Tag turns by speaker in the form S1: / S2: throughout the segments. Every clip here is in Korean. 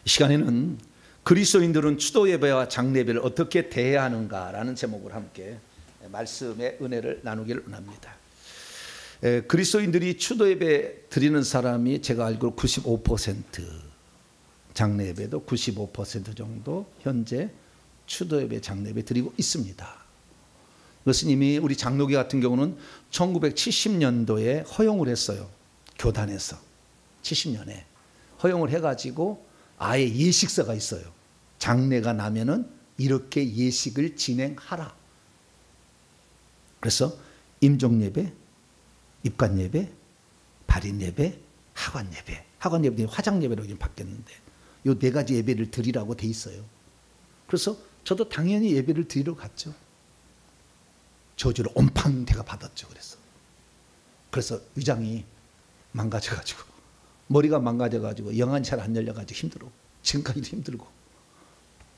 S1: 이 시간에는 그리스도인들은 추도 예배와 장례 예배를 어떻게 대해야 하는가라는 제목으로 함께 말씀의 은혜를 나누기를 원합니다. 그리스도인들이 추도 예배 드리는 사람이 제가 알기로 95%, 장례 예배도 95% 정도 현재 추도 예배, 장례 예배 드리고 있습니다. 그것은 이미 우리 장로교 같은 경우는 1970년도에 허용을 했어요. 교단에서 70년에 허용을 해가지고 아예 예식서가 있어요. 장례가 나면은 이렇게 예식을 진행하라. 그래서 임종예배, 입관예배, 발인예배, 하관예배. 하관예배는 화장예배로 지금 바뀌었는데 이 네 가지 예배를 드리라고 돼 있어요. 그래서 저도 당연히 예배를 드리러 갔죠. 저주를 온팡대가 받았죠. 그래서 위장이 망가져가지고 머리가 망가져가지고 영안이 잘 안 열려가지고 힘들어. 지금까지도 힘들고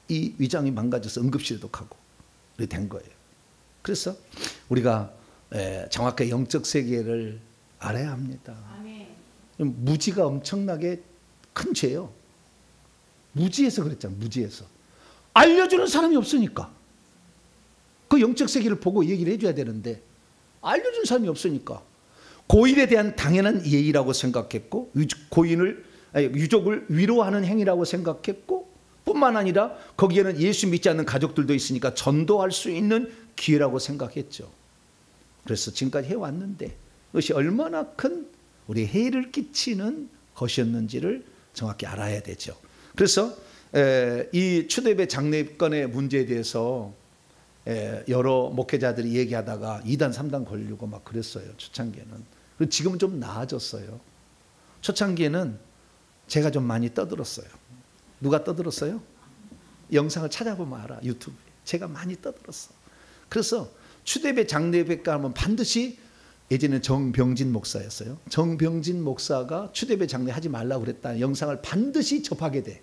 S1: 이 위장이 망가져서 응급실에도 가고 그렇게 된 거예요. 그래서 우리가 정확하게 영적 세계를 알아야 합니다. 무지가 엄청나게 큰 죄예요. 무지해서 그랬잖아요. 무지해서 알려주는 사람이 없으니까 그 영적 세계를 보고 얘기를 해줘야 되는데 알려주는 사람이 없으니까 고인에 대한 당연한 예의라고 생각했고 유족을 위로하는 행위라고 생각했고 뿐만 아니라 거기에는 예수 믿지 않는 가족들도 있으니까 전도할 수 있는 기회라고 생각했죠. 그래서 지금까지 해왔는데 그것이 얼마나 큰 우리 해를 끼치는 것이었는지를 정확히 알아야 되죠. 그래서 이 추도예배 장례권의 문제에 대해서 여러 목회자들이 얘기하다가 2단 3단 걸리고 막 그랬어요. 초창기에는. 지금은 좀 나아졌어요. 초창기에는 제가 좀 많이 떠들었어요. 누가 떠들었어요? 영상을 찾아보면 알아. 유튜브에. 제가 많이 떠들었어. 그래서 추도예배 장례배가 하면 반드시 예전에 정병진 목사였어요. 정병진 목사가 추도예배 장례 하지 말라고 그랬다. 영상을 반드시 접하게 돼.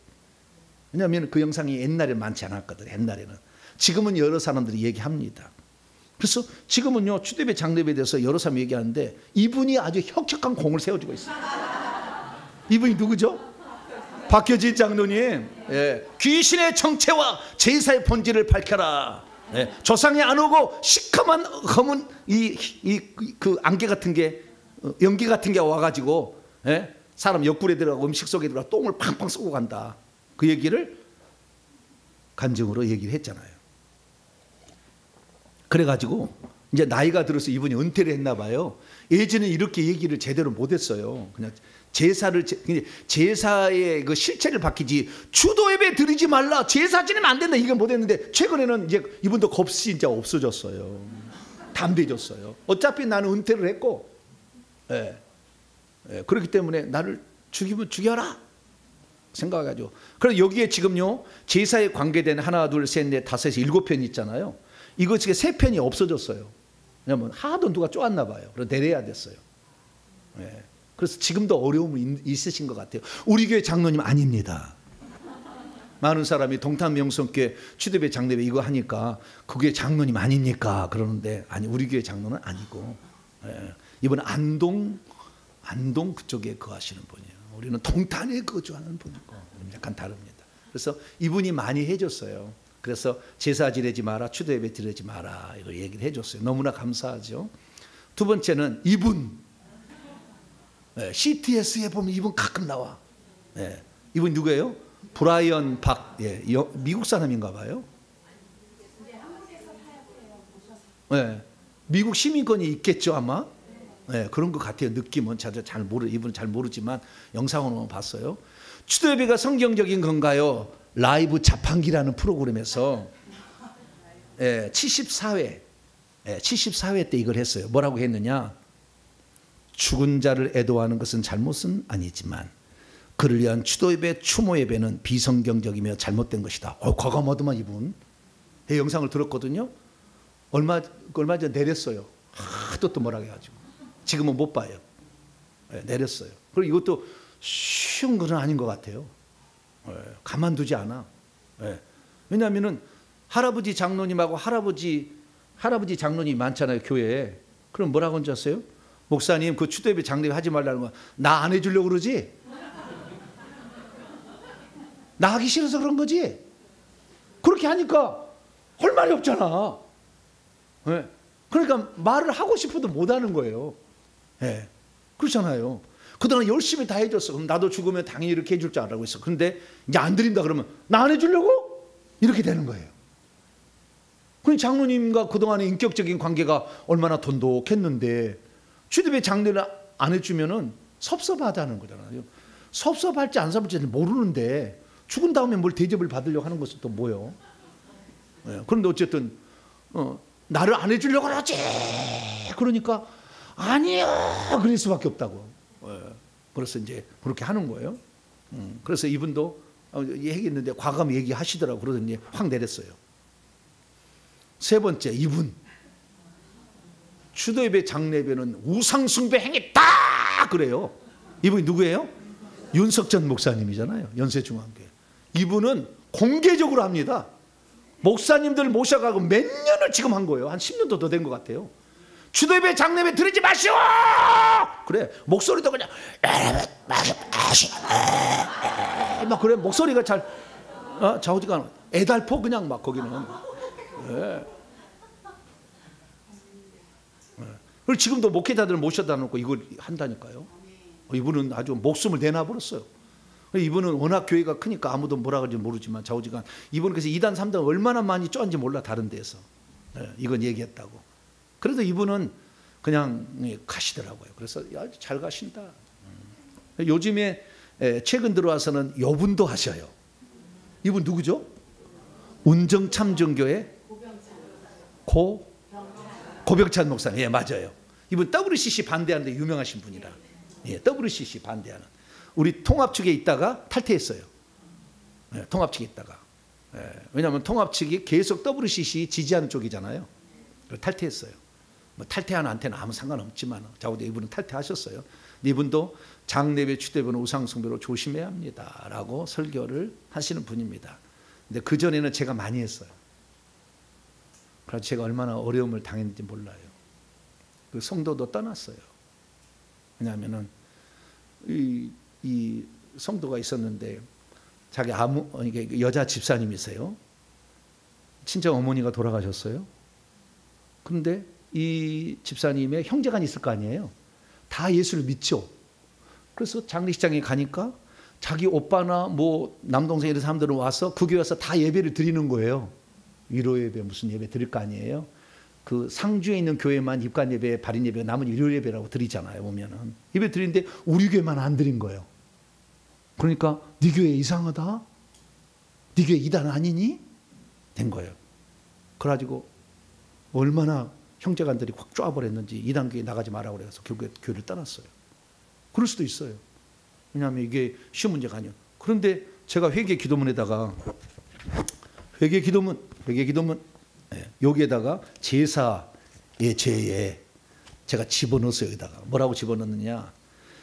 S1: 왜냐하면 그 영상이 옛날에 많지 않았거든. 옛날에는. 지금은 여러 사람들이 얘기합니다. 그래서 지금은요 추도예배 장례배에 대해서 여러 사람이 얘기하는데 이분이 아주 혁혁한 공을 세워주고 있어요. 이분이 누구죠? 박효진 장로님. 귀신의 정체와 제사의 본질을 밝혀라. 조상이 안 오고 시커먼 검은 그 안개 같은 게 연기 같은 게 와가지고 사람 옆구리에 들어가고 음식 속에 들어가 똥을 팡팡 쏘고 간다. 그 얘기를 간증으로 얘기를 했잖아요. 그래가지고 이제 나이가 들어서 이분이 은퇴를 했나 봐요. 예전에 이렇게 얘기를 제대로 못했어요. 그냥 제사의 그 실체를 밝히지 추도 예배 드리지 말라, 제사 지내면 안 된다 이건 못했는데 최근에는 이제 이분도 겁이 이제 없어졌어요. 담대해졌어요. 어차피 나는 은퇴를 했고, 그렇기 때문에 나를 죽이면 죽여라 생각해가지고. 그래서 여기에 지금요 제사에 관계된 하나, 둘, 셋, 넷, 다섯에서 7편 있잖아요. 이거 지금 3편이 없어졌어요. 왜냐면 하도 누가 쪼았나 봐요. 그래서 내려야 됐어요. 그래서 지금도 어려움이 있으신 것 같아요. 우리 교회 장로님 아닙니다. 많은 사람이 동탄명성교회 추도예배 장례배 이거 하니까 그게 장로님 아닙니까? 그러는데 아니 우리 교회 장로는 아니고 이번에 안동 그쪽에 거하시는 분이에요. 우리는 동탄에 거주하는 분이고 약간 다릅니다. 그래서 이분이 많이 해줬어요. 그래서 제사 지내지 마라, 추도예배 드리지 마라 이걸 얘기를 해줬어요. 너무나 감사하죠. 두 번째는 이분 CTS에 보면 이분 가끔 나와. 이분 누구예요? 브라이언 박, 미국 사람인가 봐요. 미국 시민권이 있겠죠 아마. 그런 것 같아요. 느낌은 이분은 잘 모르지만 영상으로 봤어요. 추도예배가 성경적인 건가요? 라이브 자판기라는 프로그램에서 74회 때 이걸 했어요. 뭐라고 했느냐? 죽은 자를 애도하는 것은 잘못은 아니지만 그를 위한 추도예배, 추모예배는 비성경적이며 잘못된 것이다. 과감하더만 이분. 영상을 들었거든요. 얼마 전에 내렸어요. 하도 또 뭐라고 해가지고. 지금은 못 봐요. 내렸어요. 그리고 이것도 쉬운 것은 아닌 것 같아요. 가만두지 않아. 왜냐하면은 할아버지 장로님하고 할아버지 장로님 많잖아요 교회에. 그럼 뭐라고 한지 아세요? 목사님 그 추도예배 장례 하지 말라는 거 나 안 해주려고 그러지? 나가기 싫어서 그런 거지. 그렇게 하니까 할 말이 없잖아. 네. 그러니까 말을 하고 싶어도 못 하는 거예요. 네. 그렇잖아요. 그동안 열심히 다 해줬어. 그럼 나도 죽으면 당연히 이렇게 해줄 줄 알고 있어. 그런데 이제 안 드린다 그러면 나 안 해주려고? 이렇게 되는 거예요. 그 장로님과 그동안의 인격적인 관계가 얼마나 돈독했는데 주님의 장례를 안 해주면은 섭섭하다는 거잖아요. 섭섭할지 안 섭섭할지 모르는데 죽은 다음에 뭘 대접을 받으려고 하는 것은 또 뭐예요? 네. 그런데 어쨌든 나를 안 해주려고 그러지. 그러니까 아니야 그럴 수밖에 없다고. 네. 그래서 이제 그렇게 하는 거예요. 그래서 이분도 얘기했는데 과감히 얘기하시더라고. 그러더니 확 내렸어요. 세 번째, 이분 추도예배 장례배는 우상숭배 행했다 그래요. 이분이 누구예요? 윤석전 목사님이잖아요. 연세중앙교회. 이분은 공개적으로 합니다. 목사님들 모셔가고 몇 년을 지금 한 거예요. 한 10년도 더 된 것 같아요. 추도예배 장례배 드리지 마시오. 그래. 목소리도 그냥 막 그래. 목소리가 잘 좌우지가 않아. 애달포 그냥 막 거기는. 네. 그리고 지금도 목회자들을 모셔다 놓고 이걸 한다니까요. 이분은 아주 목숨을 내놔버렸어요. 이분은 워낙 교회가 크니까 아무도 뭐라 그런지 모르지만 좌우지간 이분은 그래서 2단 3단 얼마나 많이 ጮ는지 몰라 다른 데서. 네, 이건 얘기했다고. 그래도 이분은 그냥 가시더라고요. 그래서 야, 잘 가신다. 요즘에 최근 들어와서는 여분도 하셔요. 이분 누구죠? 운정참정교회 고병찬 목사님. 예, 맞아요. 이분 WCC 반대하는데 유명하신 분이라. 예, WCC 반대하는. 우리 통합 측에 있다가 탈퇴했어요. 예, 통합 측에 있다가. 예, 왜냐하면 통합 측이 계속 WCC 지지하는 쪽이잖아요. 탈퇴했어요. 뭐 탈퇴하는 한테는 아무 상관없지만 자우대 이분은 탈퇴하셨어요. 이분도 장례배 추대배는 우상숭배로 조심해야 합니다라고 설교를 하시는 분입니다. 근데 그 전에는 제가 많이 했어요. 그래서 제가 얼마나 어려움을 당했는지 몰라요. 그 성도도 떠났어요. 왜냐하면은 이 성도가 있었는데 자기 이게 여자 집사님이세요. 친정 어머니가 돌아가셨어요. 그런데 이 집사님의 형제가 있을 거 아니에요. 다 예수를 믿죠. 그래서 장례식장에 가니까 자기 오빠나 뭐 남동생 이런 사람들은 와서 그 교회 와서 다 예배를 드리는 거예요. 위로 예배 무슨 예배 드릴 거 아니에요. 그 상주에 있는 교회만 입관 예배, 발인 예배, 남은 일요 예배라고 드리잖아요. 보면은 예배 드리는데 우리 교회만 안 드린 거예요. 그러니까 네 교회 이상하다. 네 교회 이단 아니니? 된 거예요. 그래가지고 얼마나 형제간들이 확 쪼아버렸는지 이단 교회 나가지 말라고 그래서 결국에 교회를 떠났어요. 그럴 수도 있어요. 왜냐하면 이게 쉬운 문제가 아니에요. 그런데 제가 회개 기도문에다가 회개 기도문 여기에다가 제사의 죄에 제가 집어넣었어요. 여기다가 뭐라고 집어넣느냐.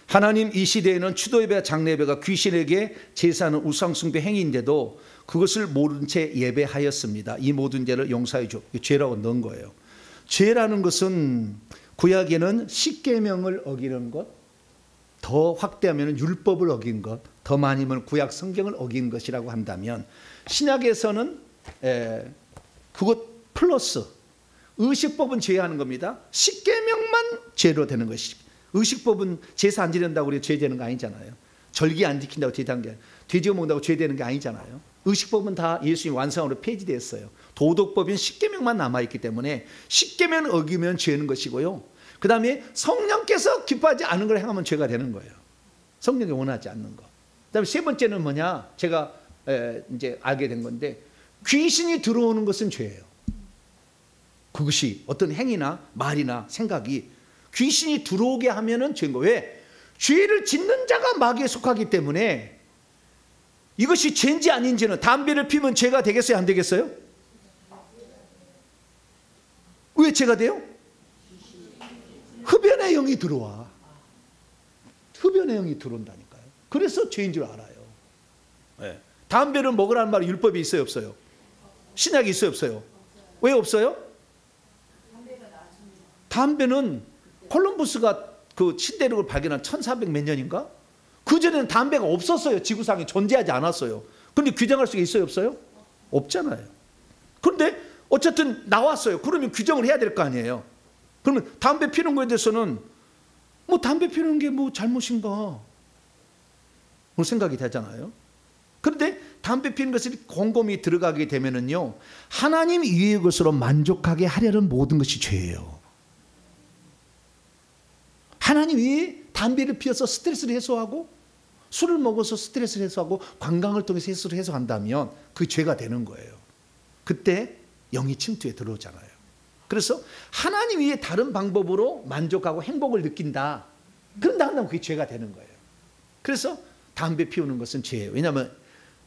S1: 하나님 이 시대에는 추도예배 장례배가 귀신에게 제사하는 우상숭배 행위인데도 그것을 모른 채 예배하였습니다. 이 모든 죄를 용서해 줘. 죄라고 넣은 거예요. 죄라는 것은 구약에는 십계명을 어기는 것, 더 확대하면 율법을 어긴 것, 더 많이면 구약 성경을 어긴 것이라고 한다면 신약에서는 그것 플러스 의식법은 제하는 겁니다. 십계명만 죄로 되는 것이. 의식법은 제사 안 지낸다고 우리 죄 되는 거 아니잖아요. 절기 안 지킨다고 죄 되는 게 돼지고 먹는다고 죄 되는 게 아니잖아요. 의식법은 다 예수님 완성으로 폐지됐어요. 도덕법인 십계명만 남아있기 때문에 십계명 어기면 죄는 것이고요. 그 다음에 성령께서 기뻐하지 않은 걸 행하면 죄가 되는 거예요. 성령이 원하지 않는 거. 그 다음에 세 번째는 뭐냐. 제가 이제 알게 된 건데 귀신이 들어오는 것은 죄예요. 그것이 어떤 행위나 말이나 생각이 귀신이 들어오게 하면은 죄인 거예요. 왜? 죄를 짓는 자가 마귀에 속하기 때문에 이것이 죄인지 아닌지는 담배를 피우면 죄가 되겠어요? 안 되겠어요? 왜 죄가 돼요? 흡연의 영이 들어와. 흡연의 영이 들어온다니까요. 그래서 죄인 줄 알아요. 네. 담배를 먹으라는 말 율법이 있어요? 없어요? 신약이 있어요? 없어요? 왜 없어요? 담배는 콜럼버스가 그 신대륙을 발견한 1400 몇 년인가? 그전에는 담배가 없었어요. 지구상에 존재하지 않았어요. 그런데 규정할 수가 있어요, 없어요? 없잖아요. 그런데 어쨌든 나왔어요. 그러면 규정을 해야 될 거 아니에요. 그러면 담배 피우는 거에 대해서는 뭐 담배 피우는 게 뭐 잘못인가? 뭐 생각이 되잖아요. 그런데 담배 피우는 것이 곰곰이 들어가게 되면은요, 하나님 위의 것으로 만족하게 하려는 모든 것이 죄예요. 하나님 위에 담배를 피워서 스트레스를 해소하고 술을 먹어서 스트레스를 해소하고 관광을 통해서 스트레스를 해소한다면 그 죄가 되는 거예요. 그때 영이 침투에 들어오잖아요. 그래서 하나님 위에 다른 방법으로 만족하고 행복을 느낀다. 그런다 한다면 그게 죄가 되는 거예요. 그래서 담배 피우는 것은 죄예요. 왜냐하면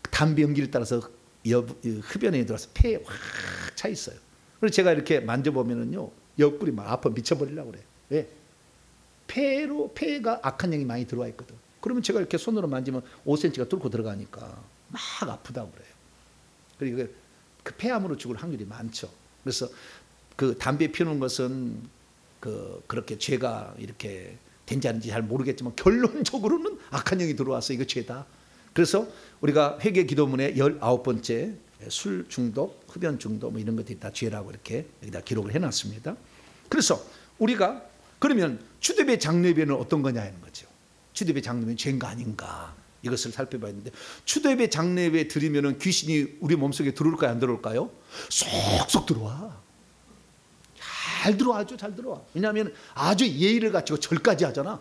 S1: 담배 연기를 따라서 흡연에 들어와서 폐에 확 차 있어요. 그래서 제가 이렇게 만져보면은요, 옆구리 막 아파 미쳐버리려고 그래요. 왜? 폐가 악한 영이 많이 들어와 있거든. 그러면 제가 이렇게 손으로 만지면 5cm가 뚫고 들어가니까 막 아프다고 그래요. 그리고 그 폐암으로 죽을 확률이 많죠. 그래서 그 담배 피우는 것은 그렇게 죄가 이렇게 된지 아닌지 잘 모르겠지만 결론적으로는 악한 영이 들어와서 이거 죄다. 그래서 우리가 회개 기도문에 19번째 술 중독, 흡연 중독 뭐 이런 것들이 다 죄라고 이렇게 여기다 기록을 해놨습니다. 그래서 우리가 그러면 추대배 장례배는 어떤 거냐 하는 거죠. 추대배 장례배는 죄인가 아닌가 이것을 살펴봐야 하는데, 추대배 장례배 드리면은 귀신이 우리 몸속에 들어올까요, 안 들어올까요? 쏙쏙 들어와. 잘 들어와, 아주 잘 들어와. 왜냐하면 아주 예의를 갖추고 절까지 하잖아.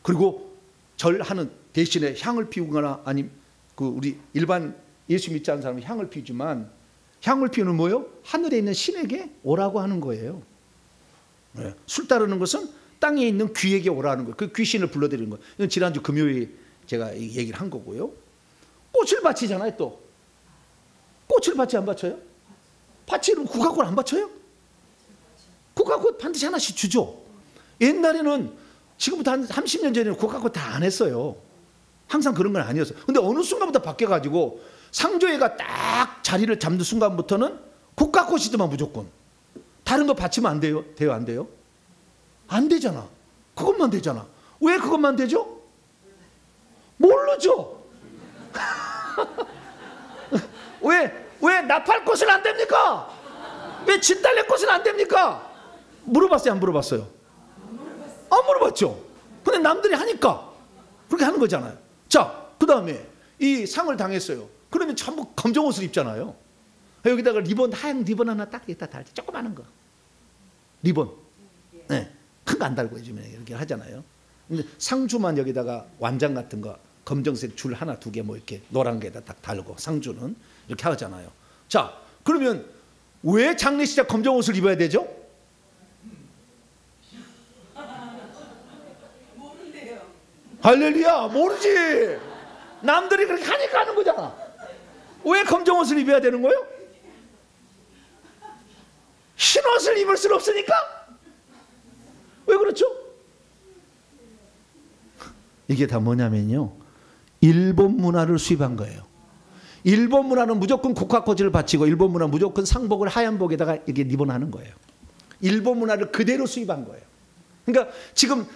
S1: 그리고 절하는 대신에 향을 피우거나 아니면 그 우리 일반 예수 믿지 않는 사람은 향을 피우지만, 향을 피우는 뭐예요? 하늘에 있는 신에게 오라고 하는 거예요. 네. 술 따르는 것은 땅에 있는 귀에게 오라는 거예요. 그 귀신을 불러들이는 거예요. 이건 지난주 금요일 제가 얘기를 한 거고요. 꽃을 바치잖아요. 또 꽃을 바치 안 바쳐요? 바치면 국화꽃 안 바쳐요? 국화꽃 반드시 하나씩 주죠. 옛날에는 지금부터 한 30년 전에는 국화꽃 다 안 했어요. 항상 그런 건 아니었어요. 근데 어느 순간부터 바뀌어가지고 상조회가 딱 자리를 잡는 순간부터는 국화꽃이더만 무조건. 다른 거 바치면 안 돼요? 돼요? 안 돼요? 안 되잖아. 그것만 되잖아. 왜 그것만 되죠? 모르죠. 왜 나팔꽃은 안 됩니까? 왜 진달래꽃은 안 됩니까? 물어봤어요, 안 물어봤어요? 안 물어봤죠. 근데 남들이 하니까 그렇게 하는 거잖아요. 자, 그 다음에 이 상을 당했어요. 그러면 전부 검정 옷을 입잖아요. 여기다가 리본, 하얀 리본 하나 딱 여기다 달지. 조그마한 거 리본, 네. 큰 거 안 달고 요즘에 이렇게 하잖아요. 근데 상주만 여기다가 완장 같은 거 검정색 줄 하나 두 개 뭐 이렇게 노란 게다 딱 달고, 상주는 이렇게 하잖아요. 자, 그러면 왜 장례식장 검정 옷을 입어야 되죠? 모른대요. 할렐루야, 모르지. 남들이 그렇게 하니까 하는 거잖아. 왜 검정 옷을 입어야 되는 거예요? 흰 옷을 입을 수는 없으니까. 왜 그렇죠? 이게 다 뭐냐면요, 일본 문화를 수입한 거예요. 일본 문화는 무조건 국화꽃을 바치고, 일본 문화는 무조건 상복을 하얀 복에다가 이게 리본하는 거예요. 일본 문화를 그대로 수입한 거예요. 그러니까 지금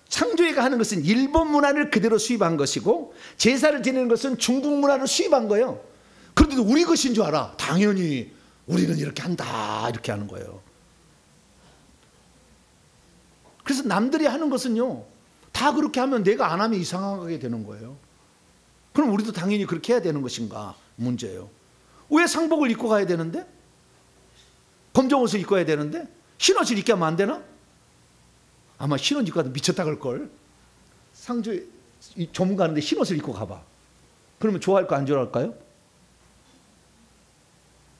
S1: 상조회가 하는 것은 일본 문화를 그대로 수입한 것이고, 제사를 지내는 것은 중국 문화를 수입한 거예요. 그런데도 우리 것인 줄 알아. 당연히 우리는 이렇게 한다, 이렇게 하는 거예요. 그래서 남들이 하는 것은요, 다 그렇게 하면 내가 안 하면 이상하게 되는 거예요. 그럼 우리도 당연히 그렇게 해야 되는 것인가 문제예요. 왜 상복을 입고 가야 되는데? 검정 옷을 입고 가야 되는데? 흰 옷을 입게 하면 안 되나? 아마 흰 옷 입고 가도 미쳤다 그럴걸. 상주 조문 가는데 흰 옷을 입고 가봐. 그러면 좋아할까 안 좋아할까요?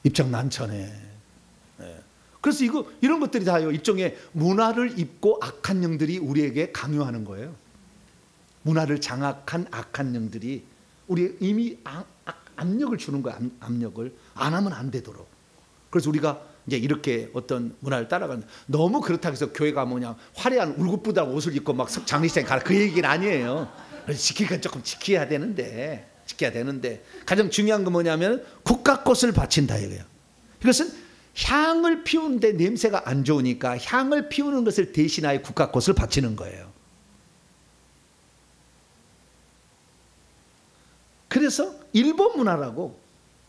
S1: 입장 난처네. 네. 그래서 이런 것들이 다요, 일종의 문화를 입고 악한 영들이 우리에게 강요하는 거예요. 문화를 장악한 악한 영들이 우리 이미 압력을 주는 거야. 압력을 안 하면 안 되도록. 그래서 우리가 이제 이렇게 어떤 문화를 따라가는, 너무 그렇다고 해서 교회가 뭐냐 화려한 울긋불긋한 옷을 입고 막 장례식장에 가라, 그 얘기는 아니에요. 지킬 건 조금 지켜야 되는데 가장 중요한 건 뭐냐면 국화꽃을 바친다 이거예요. 이것은 향을 피우는데 냄새가 안 좋으니까 향을 피우는 것을 대신하여 국화꽃을 바치는 거예요. 그래서 일본 문화라고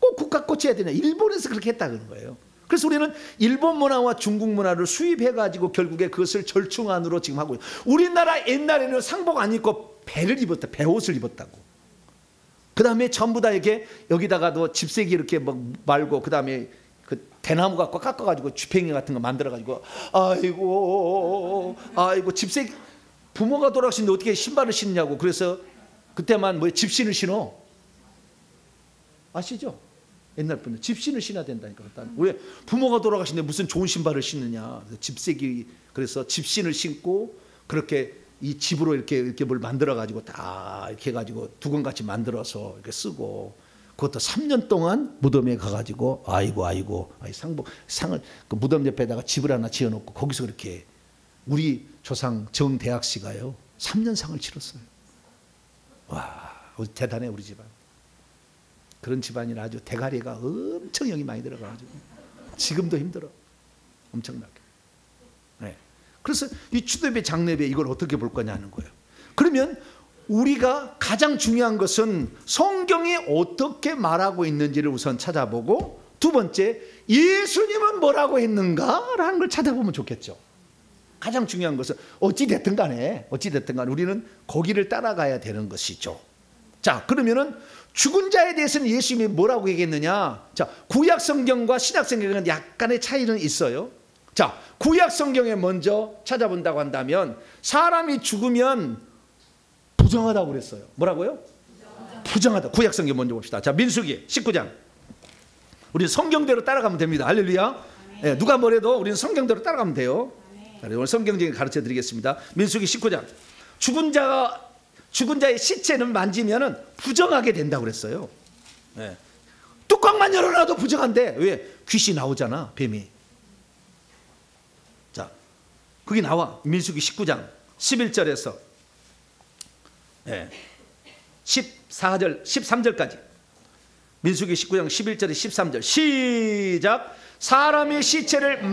S1: 꼭 국가꽃이 해야 되냐. 일본에서 그렇게 했다 그런 거예요. 그래서 우리는 일본 문화와 중국 문화를 수입해가지고 결국에 그것을 절충안으로 지금 하고 있어요. 우리나라 옛날에는 상복 안 입고 배를 입었다. 배옷을 입었다고. 그 다음에 전부 다 이렇게 여기다가도 집세기 이렇게 막 말고 그 다음에 그 대나무 갖고 깎아가지고 쥐팽이 같은 거 만들어가지고 아이고 집세기 부모가 돌아가시는데 어떻게 신발을 신냐고. 그래서 그때만 뭐 집신을 신어. 아시죠? 옛날 분들 집신을 신어야 된다니까. 왜 부모가 돌아가시는데 무슨 좋은 신발을 신느냐. 집세기 그래서 집신을 신고 그렇게 이 집으로 이렇게 뭘 만들어 가지고 다 이렇게 해가지고 두건같이 만들어서 이렇게 쓰고 그것도 3년 동안 무덤에 가가지고 아이고 상을 그 무덤 옆에다가 집을 하나 지어놓고 거기서 그렇게 우리 조상 정대학 씨가요 3년 상을 치렀어요. 와 대단해 우리 집안. 그런 집안이라 아주 대가리가 엄청 영이 많이 들어가가지고 지금도 힘들어. 엄청나게. 네. 그래서 이 추도예배 장례배 이걸 어떻게 볼 거냐는 거예요. 그러면 우리가 가장 중요한 것은 성경이 어떻게 말하고 있는지를 우선 찾아보고 두 번째 예수님은 뭐라고 했는가라는 걸 찾아보면 좋겠죠. 가장 중요한 것은 어찌됐든 간에 우리는 거기를 따라가야 되는 것이죠. 자 그러면은 죽은 자에 대해서는 예수님이 뭐라고 얘기했느냐. 자 구약 성경과 신약 성경은 약간의 차이는 있어요. 자 구약 성경에 먼저 찾아본다고 한다면 사람이 죽으면 부정하다고 그랬어요. 뭐라고요? 부정하다. 구약 성경 먼저 봅시다. 자 민수기 19장. 우리 성경대로 따라가면 됩니다. 할렐루야. 네, 누가 뭐래도 우리는 성경대로 따라가면 돼요. 자, 오늘 성경적인 가르쳐 드리겠습니다. 민수기 19장. 죽은 자의 시체는 만지면은 부정하게 된다고 그랬어요. 네. 뚜껑만 열어놔도 부정한데 왜? 귀신 나오잖아. 뱀이. 자 거기 나와. 민수기 19장 11절에서 14절 13절까지 민수기 19장 11절에 13절 시작. 사람의 시체를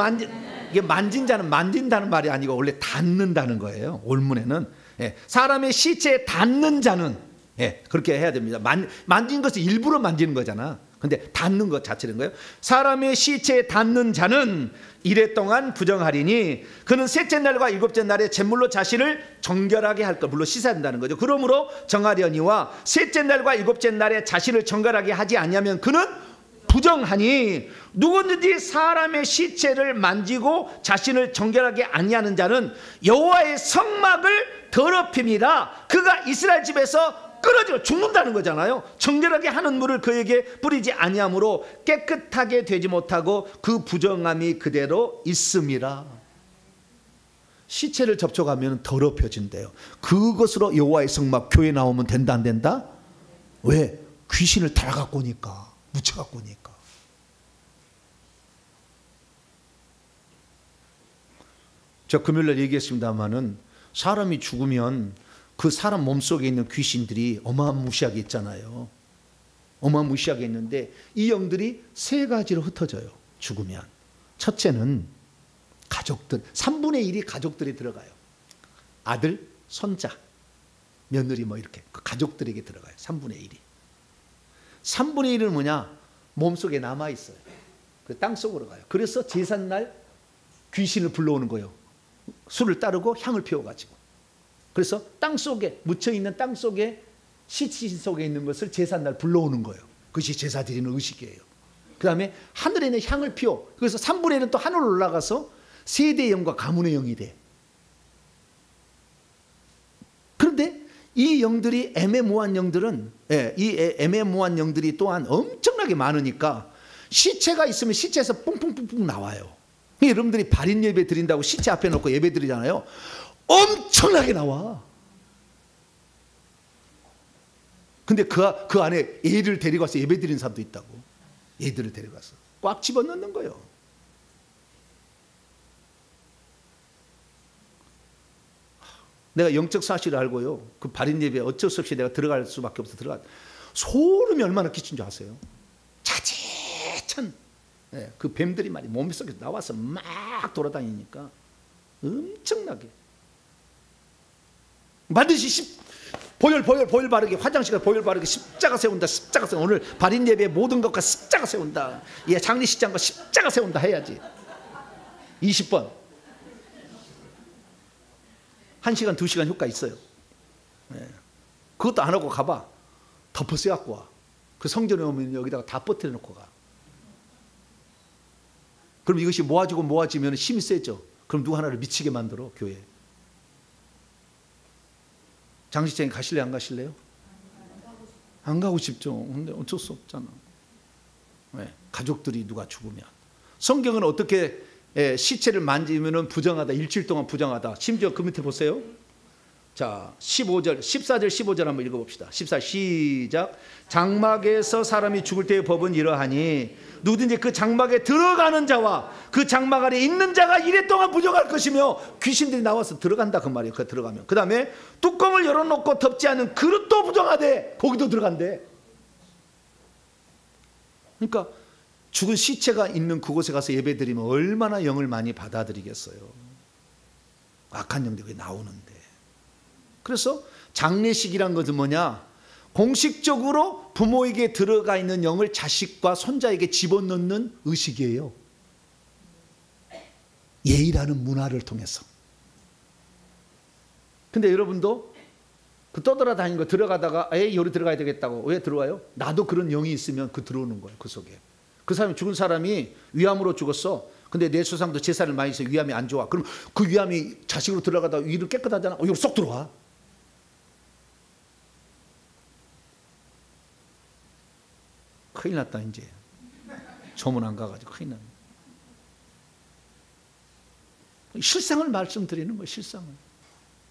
S1: 이게 만진 자는 만진다는 말이 아니고 원래 닿는다는 거예요. 올문에는 사람의 시체에 닿는 자는 그렇게 해야 됩니다. 만진 것은 일부러 만지는 거잖아. 근데 닿는 것 자체는 거예요. 사람의 시체에 닿는 자는 이래 동안 부정하리니 그는 셋째 날과 일곱째 날에 제물로 자신을 정결하게 할 것. 물론 씻어야 된다는 거죠. 그러므로 정하려니와 셋째 날과 일곱째 날에 자신을 정결하게 하지 않으면 그는 부정하니 누구든지 사람의 시체를 만지고 자신을 정결하게 아니하는 자는 여호와의 성막을 더럽힘이라. 그가 이스라엘 집에서 끊어지고 죽는다는 거잖아요. 정결하게 하는 물을 그에게 뿌리지 아니하므로 깨끗하게 되지 못하고 그 부정함이 그대로 있음이라. 시체를 접촉하면 더럽혀진대요. 그것으로 여호와의 성막 교회 나오면 된다 안 된다? 왜? 귀신을 달아갖고 오니까. 묻혀갖고 오니까. 저 금요일날 얘기했습니다마는 사람이 죽으면 그 사람 몸속에 있는 귀신들이 어마무시하게 있잖아요. 어마무시하게 있는데 이 영들이 세 가지로 흩어져요. 죽으면. 첫째는 가족들. 3분의 1이 가족들이 들어가요. 아들, 손자, 며느리 뭐 이렇게 그 가족들에게 들어가요. 3분의 1이. 3분의 1은 뭐냐? 몸속에 남아있어요. 그 땅속으로 가요. 그래서 제삿날 귀신을 불러오는 거예요. 술을 따르고 향을 피워가지고. 그래서 땅속에 묻혀있는 땅속에 시체 속에 있는 것을 제삿날 불러오는 거예요. 그것이 제사 드리는 의식이에요. 그 다음에 하늘에는 향을 피워. 그래서 3분의 1은 또 하늘로 올라가서 세대의 영과 가문의 영이 돼. 그런데 이 영들이 애매모호한 영들은 이 애매모호한 영들이 또한 엄청나게 많으니까 시체가 있으면 시체에서 뿡뿡뿡뿡 나와요. 여러분들이 발인 예배 드린다고 시체 앞에 놓고 예배 드리잖아요. 엄청나게 나와. 근데 그 안에 애를 데리고 와서 예배 드리는 사람도 있다고. 애들을 데려가서 꽉 집어넣는 거예요. 내가 영적 사실을 알고요. 그 발인 예배에 어쩔 수 없이 내가 들어갈 수밖에 없어 소름이 얼마나 끼친 줄 아세요? 자재찬 그 뱀들이 말이 몸속에서 나와서 막 돌아다니니까 엄청나게 반드시 보혈 바르게, 화장실 가서 보혈 바르게, 십자가 세운다, 십자가 세운다. 오늘 발인 예배 모든 것과 십자가 세운다. 예, 장례식장과 십자가 세운다 해야지. 20번. 1시간, 2시간 효과 있어요. 예. 그것도 안 하고 가봐. 덮어 쓰갖고 와. 그 성전에 오면 여기다가 다 뻗어 놓고 가. 그럼 이것이 모아지면 힘이 세죠. 그럼 누구 하나를 미치게 만들어, 교회. 장식장에 가실래요, 안 가실래요? 안 가고 싶죠. 근데 어쩔 수 없잖아. 네. 가족들이 누가 죽으면. 성경은 어떻게 시체를 만지면 부정하다, 일주일 동안 부정하다. 심지어 그 밑에 보세요. 자, 15절, 14절, 15절 한번 읽어봅시다. 14, 시작. 장막에서 사람이 죽을 때의 법은 이러하니 누구든지 그 장막에 들어가는 자와 그 장막 안에 있는 자가 이래 동안 부정할 것이며, 귀신들이 나와서 들어간다 그 말이에요. 그 들어가면. 그 다음에 뚜껑을 열어놓고 덮지 않은 그릇도 부정하되, 거기도 들어간대. 그러니까 죽은 시체가 있는 그곳에 가서 예배드리면 얼마나 영을 많이 받아들이겠어요. 악한 영들이 나오는데. 그래서 장례식이란 것은 뭐냐? 공식적으로 부모에게 들어가 있는 영을 자식과 손자에게 집어넣는 의식이에요. 예의라는 문화를 통해서. 근데 여러분도 그 떠돌아다니는 거 들어가다가 에이 여기 들어가야 되겠다고 왜 들어와요? 나도 그런 영이 있으면 그 들어오는 거예요. 그 속에. 그 사람이 죽은 사람이 위암으로 죽었어. 근데 내 조상도 제사를 많이 해서 위암이 안 좋아. 그럼 그 위암이 자식으로 들어가다가 위를 깨끗하잖아. 여기 쏙 들어와. 큰일 났다 이제. 조문 안 가가지고 큰일 났네. 실상을 말씀드리는 거예요. 실상을.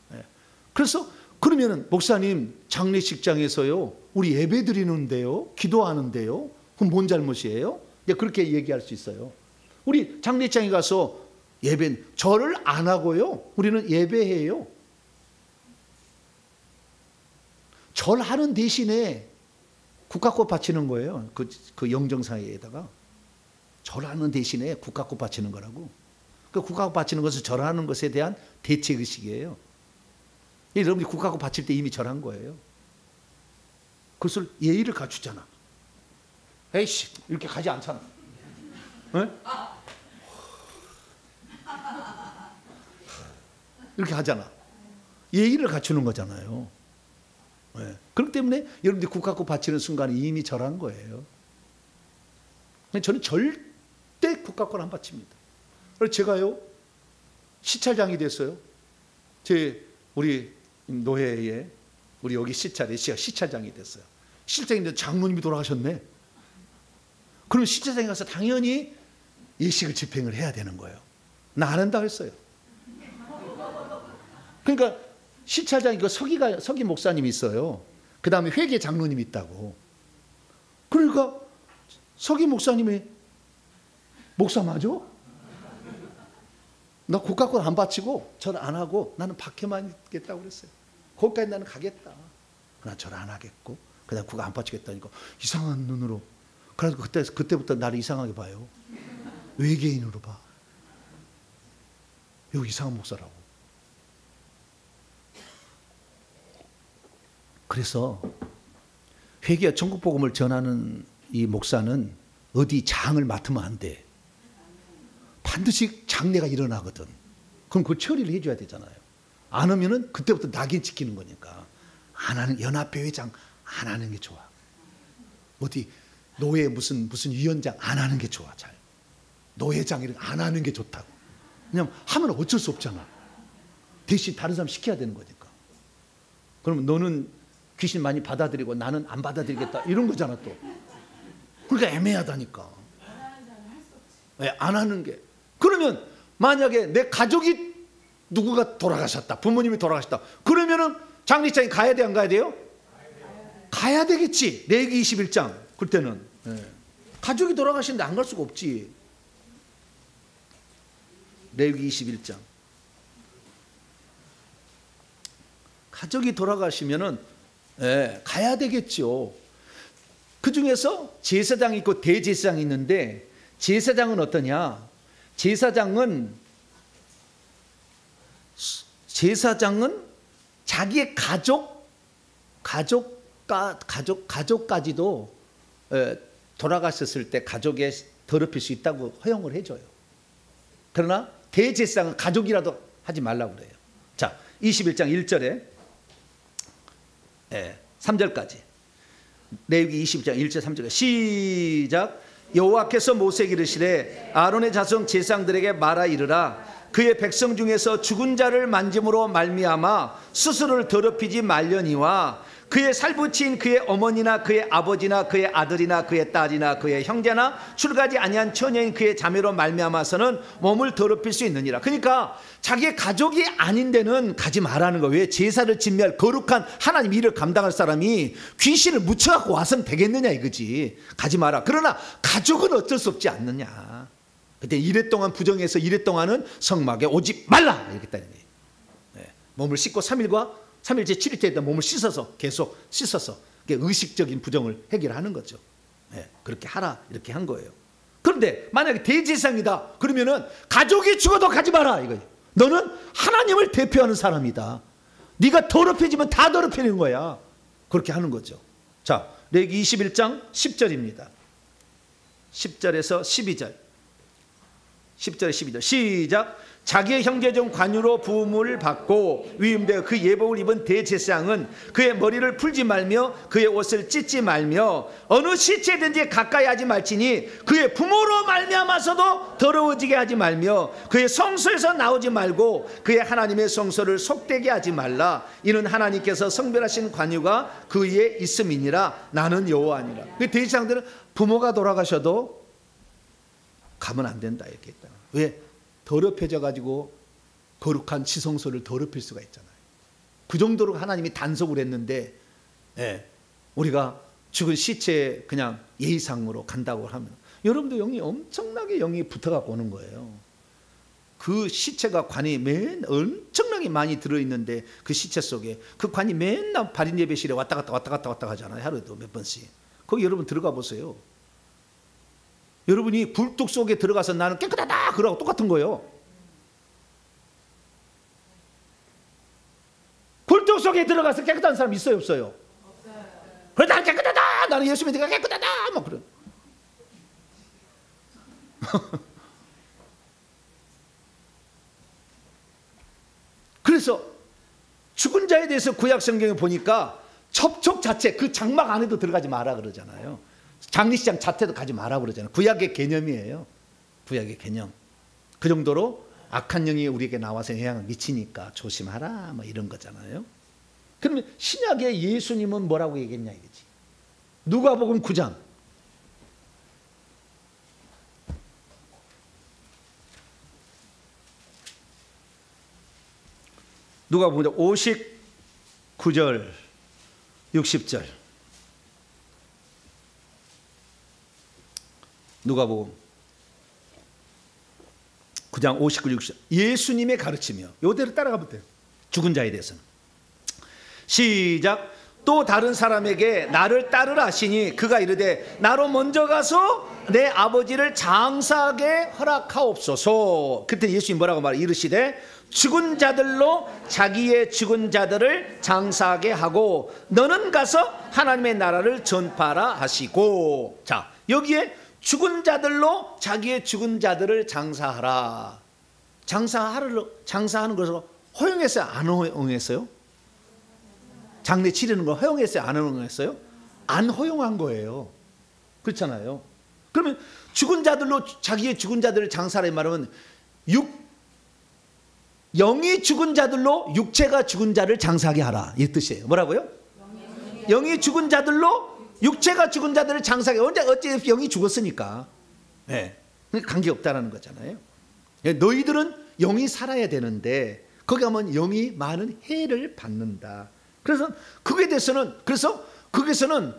S1: 네. 그래서 그러면은 목사님 장례식장에서요 우리 예배 드리는데요, 기도하는데요, 그럼 뭔 잘못이에요? 네, 그렇게 얘기할 수 있어요. 우리 장례식장에 가서 절을 안 하고요, 우리는 예배해요. 절하는 대신에 국화꽃 바치는 거예요. 그 영정사회에다가 절하는 대신에 국화꽃 바치는 거라고. 그 국화꽃 바치는 것은 절하는 것에 대한 대체의식이에요. 여러분이 국화꽃 바칠 때 이미 절한 거예요. 그것을 예의를 갖추잖아. 에이씨 이렇게 가지 않잖아. 네? 이렇게 하잖아. 예의를 갖추는 거잖아요. 네. 그렇기 때문에 여러분들이 국화꽃 바치는 순간에 이미 절한 거예요. 저는 절대 국화꽃 안 바칩니다. 그래서 제가요 시찰장이 됐어요. 우리 노회에 우리 여기 시찰에 시찰장이 됐어요. 시찰장인데 장로님이 돌아가셨네. 그럼 시찰장에 가서 당연히 예식을 집행을 해야 되는 거예요. 나 안 한다고 했어요. 그러니까 시찰장이 서기 목사님이 있어요. 그 다음에 회계 장로님이 있다고. 그러니까 서기 목사님이 목사 맞아? 나 국가꽃 안 바치고 절 안 하고 나는 박해만 있겠다고 그랬어요. 거기까지 나는 가겠다. 나 절 안 하겠고 그다음 국가 안 바치겠다니까 이상한 눈으로. 그래서 그때부터 나를 이상하게 봐요. 외계인으로 봐. 이거 이상한 목사라고. 그래서 회개와 천국복음을 전하는 이 목사는 어디 장을 맡으면 안 돼. 반드시 장례가 일어나거든. 그럼 그 처리를 해줘야 되잖아요. 안 하면은 그때부터 낙인 찍히는 거니까. 안 하는, 연합회 회장 안 하는 게 좋아. 어디 노예 무슨 위원장 안 하는 게 좋아. 잘. 노회장 이런 안 하는 게 좋다고. 왜냐면 하면 어쩔 수 없잖아. 대신 다른 사람 시켜야 되는 거니까. 그러면 너는 귀신 많이 받아들이고 나는 안 받아들이겠다 이런 거잖아 또. 그러니까 애매하다니까. 네, 안 하는 게. 그러면 만약에 내 가족이 누구가 돌아가셨다, 부모님이 돌아가셨다, 그러면은 장례식장에 가야 돼 안 가야 돼요? 가야 되겠지. 레위기 21장 그때는. 네. 가족이 돌아가시는데 안 갈 수가 없지. 레위기 21장. 가족이 돌아가시면은 가야 되겠죠. 그 중에서 제사장이 있고 대제사장이 있는데, 제사장은 어떠냐? 제사장은 자기의 가족, 가족까지도 돌아가셨을 때 가족에 더럽힐 수 있다고 허용을 해줘요. 그러나 대제사장은 가족이라도 하지 말라고 그래요. 자, 21장 1절에 3절까지 레위기 20장 1절 3절 시작. 여호와께서 모세에게 이르시되 아론의 자손 제사장들에게 말하 이르라. 그의 백성 중에서 죽은 자를 만짐으로 말미암아 스스로를 더럽히지 말려니와 그의 살부치인 그의 어머니나 그의 아버지나 그의 아들이나 그의 딸이나 그의 형제나 출가지 아니한 처녀인 그의 자매로 말미암아서는 몸을 더럽힐 수 있느니라. 그러니까 자기의 가족이 아닌 데는 가지 말라는 거예요. 왜? 제사를 지낼 거룩한 하나님 일을 감당할 사람이 귀신을 묻혀갖고 와서는 되겠느냐 이거지. 가지 마라. 그러나 가족은 어쩔 수 없지 않느냐. 그때 이래 동안 부정해서 이래 동안은 성막에 오지 말라 이렇게 했다는 거예요. 몸을 씻고 3일째 7일째 몸을 씻어서 계속 씻어서 의식적인 부정을 해결하는 거죠. 그렇게 하라 이렇게 한 거예요. 그런데 만약에 대제사장이다 그러면은 가족이 죽어도 가지 마라 이거예요. 너는 하나님을 대표하는 사람이다. 네가 더럽혀지면 다 더럽히는 거야. 그렇게 하는 거죠. 자, 레위기 21장 10절입니다. 10절에서 12절 10절에 12절 시작. 자기의 형제 중 관유로 부음을 받고 위임되어 그 예복을 입은 대제사장은 그의 머리를 풀지 말며 그의 옷을 찢지 말며 어느 시체든지 가까이 하지 말지니 그의 부모로 말미암아서도 더러워지게 하지 말며 그의 성소에서 나오지 말고 그의 하나님의 성소를 속되게 하지 말라. 이는 하나님께서 성별하신 관유가 그 위에 있음이니라. 나는 여호와니라. 그 대제사장들은 부모가 돌아가셔도 가면 안 된다 이렇게 했다. 왜? 더럽혀져 가지고 거룩한 지성소를 더럽힐 수가 있잖아요. 그 정도로 하나님이 단속을 했는데 우리가 죽은 시체에 그냥 예의상으로 간다고 하면 여러분도 영이 엄청나게 영이 붙어갖고 오는 거예요. 그 시체가 관이 엄청나게 많이 들어있는데 그 시체 속에 그 관이 맨날 발인 예배실에 왔다 갔다 하잖아요. 하루에도 몇 번씩. 거기 여러분 들어가 보세요. 여러분이 굴뚝 속에 들어가서 나는 깨끗하다 그러고 똑같은 거예요. 굴뚝 속에 들어가서 깨끗한 사람 있어요 없어요? 없어요. 그래 나는 깨끗하다 나는 예수 믿으니까 깨끗하다 막 그래. 그래서 죽은 자에 대해서 구약 성경에 보니까 접촉 자체 그 장막 안에도 들어가지 마라 그러잖아요. 장례식장 자체도 가지 마라 그러잖아요. 구약의 개념이에요. 구약의 개념. 그 정도로 악한 영이 우리에게 나와서 영향을 미치니까 조심하라 뭐 이런 거잖아요. 그러면 신약의 예수님은 뭐라고 얘기했냐 이거지. 누가복음 9장 누가복음 59절 60절 누가복음 9장 59, 60 예수님의 가르치며 이대로 따라가면 돼요. 죽은 자에 대해서는 시작. 또 다른 사람에게 나를 따르라 하시니 그가 이르되 나로 먼저 가서 내 아버지를 장사하게 허락하옵소서. 그때 예수님 뭐라고 말해? 이르시되 죽은 자들로 자기의 죽은 자들을 장사하게 하고 너는 가서 하나님의 나라를 전파하라 하시고. 자, 여기에 죽은 자들로 자기의 죽은 자들을 장사하라. 장사하는 것을 허용했어요? 안 허용했어요? 장례 치르는 걸 허용했어요? 안 허용했어요? 안 허용한 거예요. 그렇잖아요. 그러면 죽은 자들로 자기의 죽은 자들을 장사하라 말하면 영이 죽은 자들로 육체가 죽은 자를 장사하게 하라 이 뜻이에요. 뭐라고요? 영이 죽은 자들로 육체가 죽은 자들을 장사하게. 어째 영이 죽었으니까 관계없다라는 거잖아요. 너희들은 영이 살아야 되는데 거기 가면 영이 많은 해를 받는다. 그래서 그게 대해서는 거기서는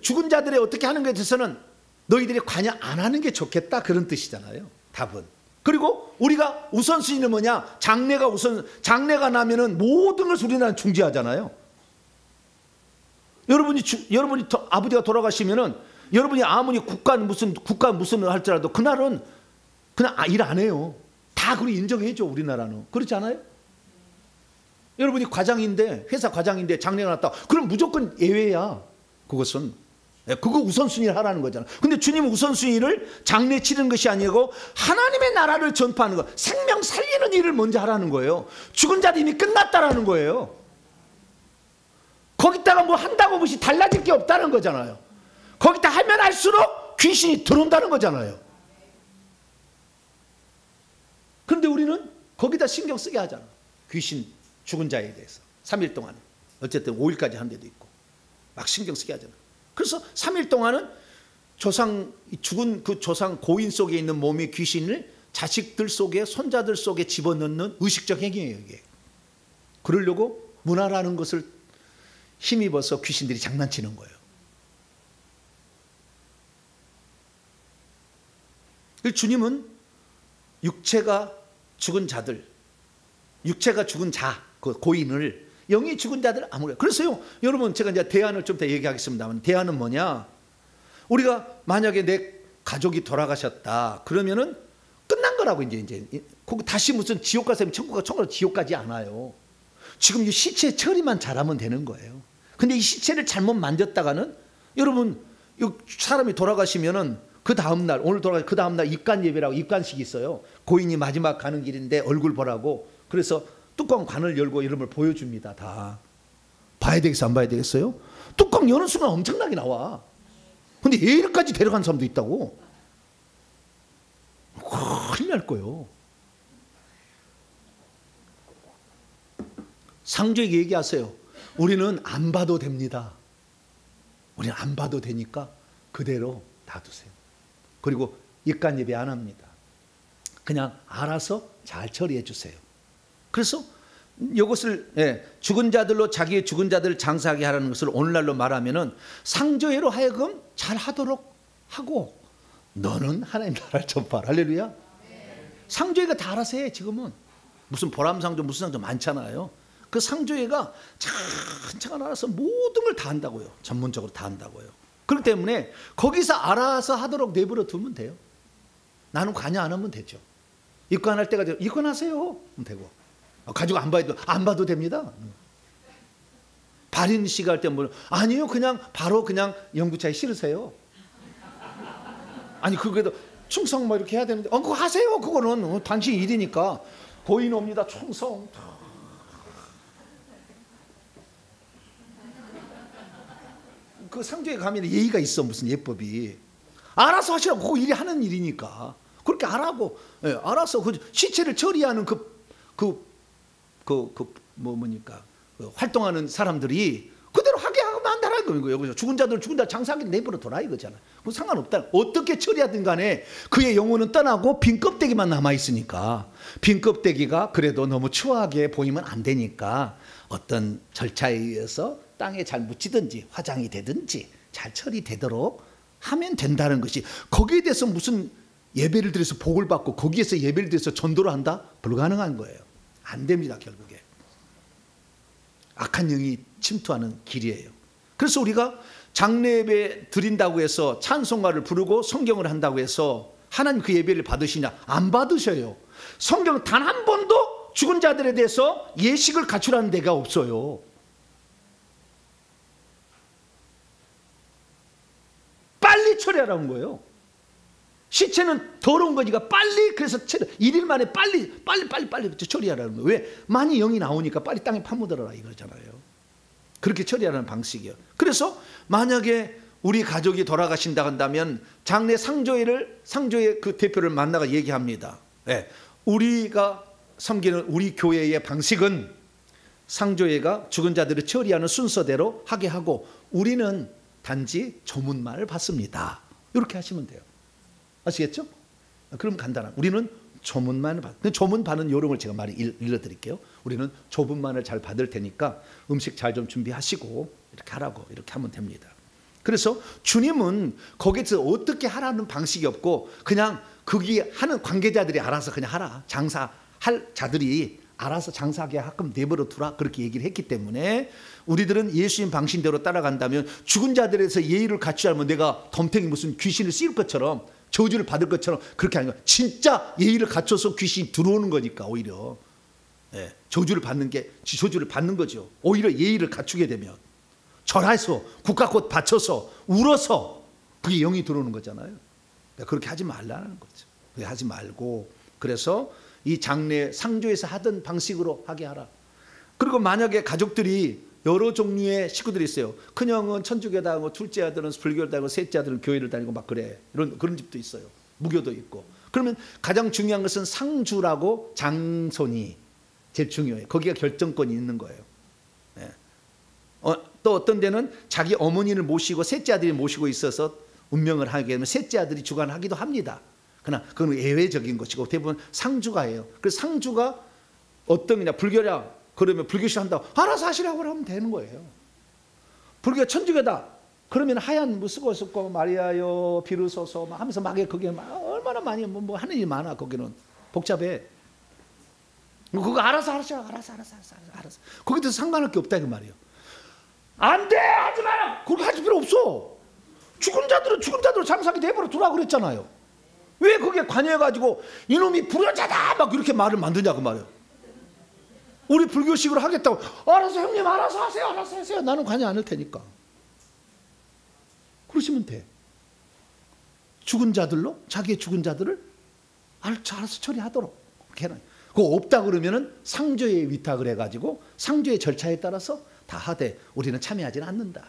S1: 죽은 자들의 어떻게 하는 것에 대해서는 너희들이 관여 안 하는 게 좋겠다 그런 뜻이잖아요. 답은. 그리고 우리가 우선순위는 뭐냐? 장래가 나면은 모든 것을 우리나라는 중지하잖아요. 여러분이 아버지가 돌아가시면은 여러분이 아무리 국가 무슨 할지라도 그날은 그냥 일 안 해요. 다 그걸 인정해줘 우리나라는. 그렇지 않아요? 여러분이 과장인데, 회사 과장인데 장례가 났다. 그럼 무조건 예외야. 그것은. 그거 우선순위를 하라는 거잖아. 근데 주님은 우선순위를 장례 치르는 것이 아니고 하나님의 나라를 전파하는 거, 생명 살리는 일을 먼저 하라는 거예요. 죽은 자도 이미 끝났다라는 거예요. 거기다가 뭐 한다고 무엇이 달라질 게 없다는 거잖아요. 거기다 하면 할수록 귀신이 들어온다는 거잖아요. 그런데 우리는 거기다 신경 쓰게 하잖아. 귀신 죽은 자에 대해서 3일 동안, 어쨌든 5일까지 한 데도 있고 막 신경 쓰게 하잖아. 그래서 3일 동안은 죽은 그 조상 고인 속에 있는 몸의 귀신을 자식들 속에, 손자들 속에 집어넣는 의식적 행위예요, 이게. 그러려고 문화라는 것을 힘입어서 귀신들이 장난치는 거예요. 주님은 육체가 죽은 자들, 육체가 죽은 자, 그 고인을, 영이 죽은 자들 아무래도. 그래서요, 여러분, 제가 이제 대안을 좀 더 얘기하겠습니다만, 대안은 뭐냐? 우리가 만약에 내 가족이 돌아가셨다 그러면은 끝난 거라고. 이제 거기 다시 무슨 지옥 가서 천국가 천국으로 지옥 가지 않아요. 지금 이 시체 처리만 잘하면 되는 거예요. 근데 이 시체를 잘못 만졌다가는, 여러분, 사람이 돌아가시면은 그 다음날, 오늘 돌아가시 그 다음날 입관 예배라고, 입관식이 있어요. 고인이 마지막 가는 길인데 얼굴 보라고. 그래서 뚜껑 관을 열고 이름을 보여줍니다. 다 봐야 되겠어, 안 봐야 되겠어요? 뚜껑 여는 순간 엄청나게 나와. 근데 예일까지 데려간 사람도 있다고. 큰일 날 거예요. 상조에게 얘기하세요. 우리는 안 봐도 됩니다. 우리는 안 봐도 되니까 그대로 놔두세요. 그리고 입관 예배 안 합니다. 그냥 알아서 잘 처리해 주세요. 그래서 이것을, 죽은 자들로 자기의 죽은 자들을 장사하게 하라는 것을 오늘날로 말하면은 상조회로 하여금 잘 하도록 하고, 너는 하나님 나라를 전파하라. 할렐루야. 상조회가 다 알아서 해. 지금은 무슨 보람상조 무슨 상조 많잖아요. 그 상조회가 차근차근 알아서 모든 걸 다 한다고요. 전문적으로 다 한다고요. 그렇기 때문에 거기서 알아서 하도록 내버려 두면 돼요. 나는 관여 안 하면 되죠. 입관할 때가 되면 입관하세요. 그럼 되고. 가지고 안 봐도 됩니다. 발인식 할 때 뭐, 아니요, 그냥 바로 그냥 연구차에 실으세요. 아니, 그게도 충성 뭐 이렇게 해야 되는데, 그거 하세요. 그거는 당신 일이니까. 고인 옵니다. 충성. 그 상조에 가면 예의가 있어. 무슨 예법이. 알아서 하시라고. 그거 일이 하는 일이니까. 그렇게 하라고. 알아서 그 시체를 처리하는 뭡니까? 활동하는 사람들이 그대로 하게 하면 안다라는 거예요. 여기서 죽은 자들 장사하게 내버려 둬라 이거잖아요. 그건 상관없다. 어떻게 처리하든 간에 그의 영혼은 떠나고 빈 껍데기만 남아 있으니까, 빈 껍데기가 그래도 너무 추하게 보이면 안 되니까 어떤 절차에 의해서 땅에 잘 묻히든지 화장이 되든지 잘 처리되도록 하면 된다는 것이, 거기에 대해서 무슨 예배를 드려서 복을 받고 거기에서 예배를 드려서 전도를 한다? 불가능한 거예요. 안 됩니다. 결국에 악한 영이 침투하는 길이에요. 그래서 우리가 장례 예배 드린다고 해서 찬송가를 부르고 성경을 한다고 해서 하나님 그 예배를 받으시냐? 안 받으셔요. 성경 단 한 번도 죽은 자들에 대해서 예식을 갖추라는 데가 없어요. 빨리 처리하라는 거예요. 시체는 더러운 거니까 빨리, 그래서 1일 만에 빨리 처리하라는 거예요. 왜? 많이 영이 나오니까 빨리 땅에 파묻어라 이거잖아요. 그렇게 처리하는 방식이에요. 그래서 만약에 우리 가족이 돌아가신다 한다면 장례 상조의 그 대표를 만나가 얘기합니다. 우리가 섬기는 우리 교회의 방식은 상조회가 죽은 자들을 처리하는 순서대로 하게 하고, 우리는 단지 조문만을 받습니다. 이렇게 하시면 돼요. 아시겠죠? 그럼 간단한. 우리는 조문만을 조문 받는 요령을 제가 일러드릴게요. 우리는 조문만을 잘 받을 테니까 음식 잘 좀 준비하시고 이렇게 하라고, 이렇게 하면 됩니다. 그래서 주님은 거기서 어떻게 하라는 방식이 없고, 그냥 거기 하는 관계자들이 알아서 그냥 하라. 장사할 자들이 알아서 장사하게 하끔 내버려 두라. 그렇게 얘기를 했기 때문에 우리들은 예수님 방식대로 따라간다면 죽은 자들에서 예의를 갖추지 않으면 내가 덤탱이 무슨 귀신을 씌울 것처럼, 저주를 받을 것처럼 그렇게 하는 거야. 진짜 예의를 갖춰서 귀신이 들어오는 거니까 오히려. 예, 저주를 받는 게 저주를 받는 거죠. 오히려 예의를 갖추게 되면 절해서 국화꽃 바쳐서 울어서 그게 영이 들어오는 거잖아요. 그렇게 하지 말라는 거죠. 그렇게 하지 말고, 그래서 이 장례 상조에서 하던 방식으로 하게 하라. 그리고 만약에 가족들이 여러 종류의 식구들이 있어요. 큰형은 천주교 다니고, 둘째 아들은 불교를 다니고, 셋째 아들은 교회를 다니고 막 그래. 그런 집도 있어요. 무교도 있고. 그러면 가장 중요한 것은 상주라고 장손이 제일 중요해요. 거기가 결정권이 있는 거예요. 예. 또 어떤 데는 자기 어머니를 모시고 셋째 아들이 모시고 있어서 운명을 하게 되면 셋째 아들이 주관하기도 합니다. 그러나 그건 예외적인 것이고 대부분 상주가 해요. 그래서 상주가 어떤 거냐, 불교냐 그러면 불교시 한다고 알아서 하시라고 하면 되는 거예요. 불교 천주교다 그러면 하얀 뭐 쓰고 마리아요 비르소서 막 하면서 막 거기에 막 얼마나 많이 뭐 하는 일이 많아. 거기는 복잡해. 그거 알아서 하셔. 알아서. 거기서 상관할 게 없다 그 말이에요. 안 돼, 하지 마라. 그렇게 할 필요 없어. 죽은 자들은 죽은 자대로 장사하게 내버려 두라 그랬잖아요. 왜 거기에 관여해가지고 이놈이 불효자다 막 이렇게 말을 만드냐고 말이에요. 우리 불교식으로 하겠다고 알아서 형님 알아서 하세요. 알아서 하세요. 나는 관여 안 할 테니까. 그러시면 돼. 죽은 자들로 자기의 죽은 자들을 알아서 처리하도록 그렇게 해놔요. 그거 없다 그러면은 상조에 위탁을 해가지고 상조의 절차에 따라서 다 하되 우리는 참여하지는 않는다.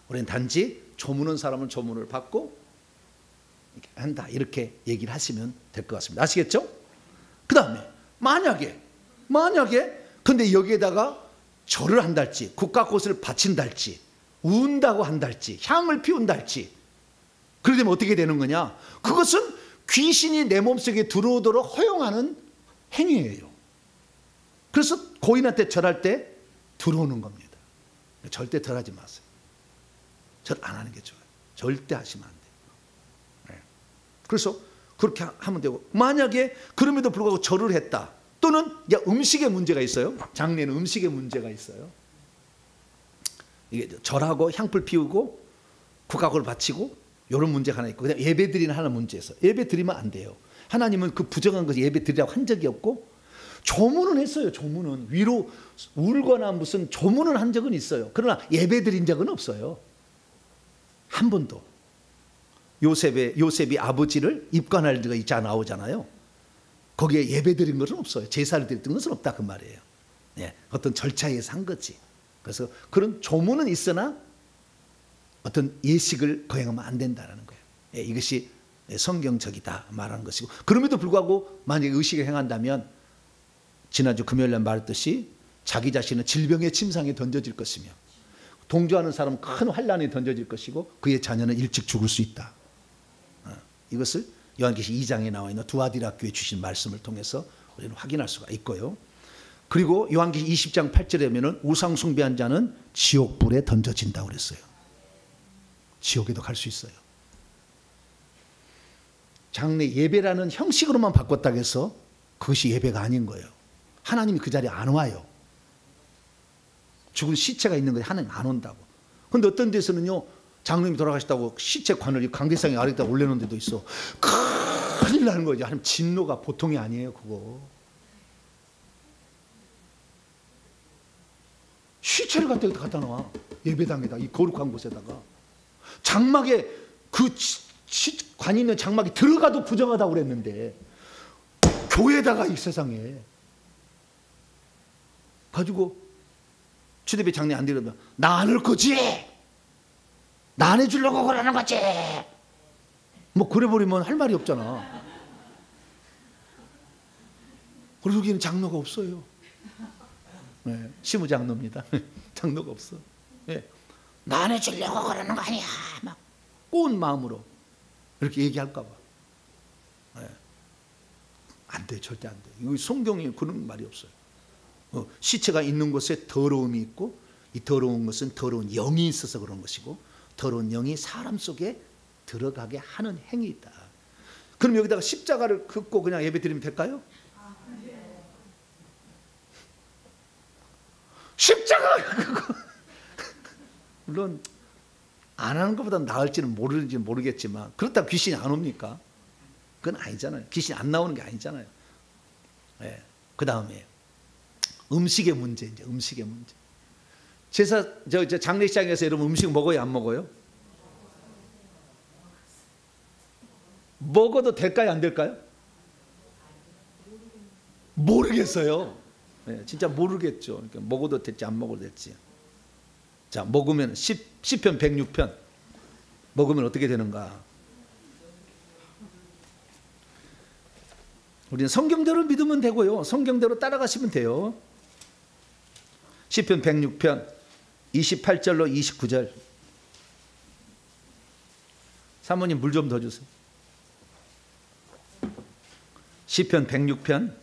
S1: 우리는 단지 조무는 사람은 조문을 받고 한다. 이렇게 얘기를 하시면 될 것 같습니다. 아시겠죠? 그 다음에 만약에 근데 여기에다가 절을 한달지 국화꽃을 바친달지 운다고 한달지 향을 피운달지 그러게 되면 어떻게 되는 거냐? 그것은 귀신이 내 몸속에 들어오도록 허용하는 행위예요. 그래서 고인한테 절할 때 들어오는 겁니다. 절대 절하지 마세요. 절 안 하는 게 좋아요. 절대 하시면 안 돼요. 네. 그래서 그렇게 하면 되고 만약에 그럼에도 불구하고 절을 했다. 또는 음식에 문제가 있어요. 장례는 음식에 문제가 있어요. 이게 절하고 향불 피우고 국화꽃을 바치고 이런 문제가 하나 있고 그냥 예배 드리는 하나 문제 있어요. 예배 드리면 안 돼요. 하나님은 그 부정한 것을 예배 드리라고 한 적이 없고 조문은 했어요. 조문은 위로 울거나 무슨 조문은 한 적은 있어요. 그러나 예배 드린 적은 없어요. 한 번도. 요셉이 아버지를 입관할 때가 있지 나오잖아요. 거기에 예배 드린 것은 없어요. 제사를 드렸던 것은 없다 그 말이에요. 예, 어떤 절차에 의해서 한 거지. 그래서 그런 조문은 있으나 어떤 예식을 거행하면 안 된다는 거예요. 예, 이것이 성경적이다 말하는 것이고 그럼에도 불구하고 만약에 의식을 행한다면 지난주 금요일날 말했듯이 자기 자신은 질병의 침상에 던져질 것이며 동조하는 사람은 큰 환난에 던져질 것이고 그의 자녀는 일찍 죽을 수 있다. 이것을 요한계시 2장에 나와 있는 두아디라 교회에 주신 말씀을 통해서 우리는 확인할 수가 있고요. 그리고 요한계시 20장 8절에 보면 우상 숭배한 자는 지옥불에 던져진다고 그랬어요. 지옥에도 갈 수 있어요. 장례 예배라는 형식으로만 바꿨다고 해서 그것이 예배가 아닌 거예요. 하나님이 그 자리에 안 와요. 죽은 시체가 있는 거에 하나님 안 온다고. 그런데 어떤 데서는요 장로님이 돌아가셨다고 시체 관을 강대상에 아래다 올려놓은 데도 있어. 큰일 나는 거죠. 하나님 진노가 보통이 아니에요. 그거 시체를 갖다 놔. 예배당에다 이 거룩한 곳에다가 장막에 그 관 있는 장막에 들어가도 부정하다고 그랬는데 교회에다가 이 세상에 가지고 주대배 장례 안 되려면 나 안 할 거지? 나 안 해주려고 그러는 거지? 뭐 그래 버리면 할 말이 없잖아. 그리고 여기는 장로가 없어요. 네, 시무장로입니다. 장로가 없어. 네. 나 안 해주려고 그러는 거 아니야. 막 꼬운 마음으로 이렇게 얘기할까 봐. 네. 안 돼, 절대 안 돼. 이거 성경에 그런 말이 없어요. 시체가 있는 곳에 더러움이 있고 이 더러운 것은 더러운 영이 있어서 그런 것이고 더러운 영이 사람 속에 들어가게 하는 행위이다. 그럼 여기다가 십자가를 긋고 그냥 예배 드리면 될까요? 십자가 긋고 물론 안 하는 것보다 나을지는 모르겠지만 그렇다고 귀신이 안 옵니까? 그건 아니잖아요. 귀신이 안 나오는 게 아니잖아요. 네. 그 다음에 음식의 문제, 이제 음식의 문제. 제사, 장례식장에서 여러분 음식 먹어요, 안 먹어요? 먹어도 될까요, 안 될까요? 모르겠어요. 네, 진짜 모르겠죠. 그러니까 먹어도 될지 안 먹어도 될지. 자, 먹으면 시편 106편 먹으면 어떻게 되는가? 우리는 성경대로 믿으면 되고요. 성경대로 따라가시면 돼요. 시편 106편 28절로 29절. 사모님 물 좀 더 주세요. 시편 106편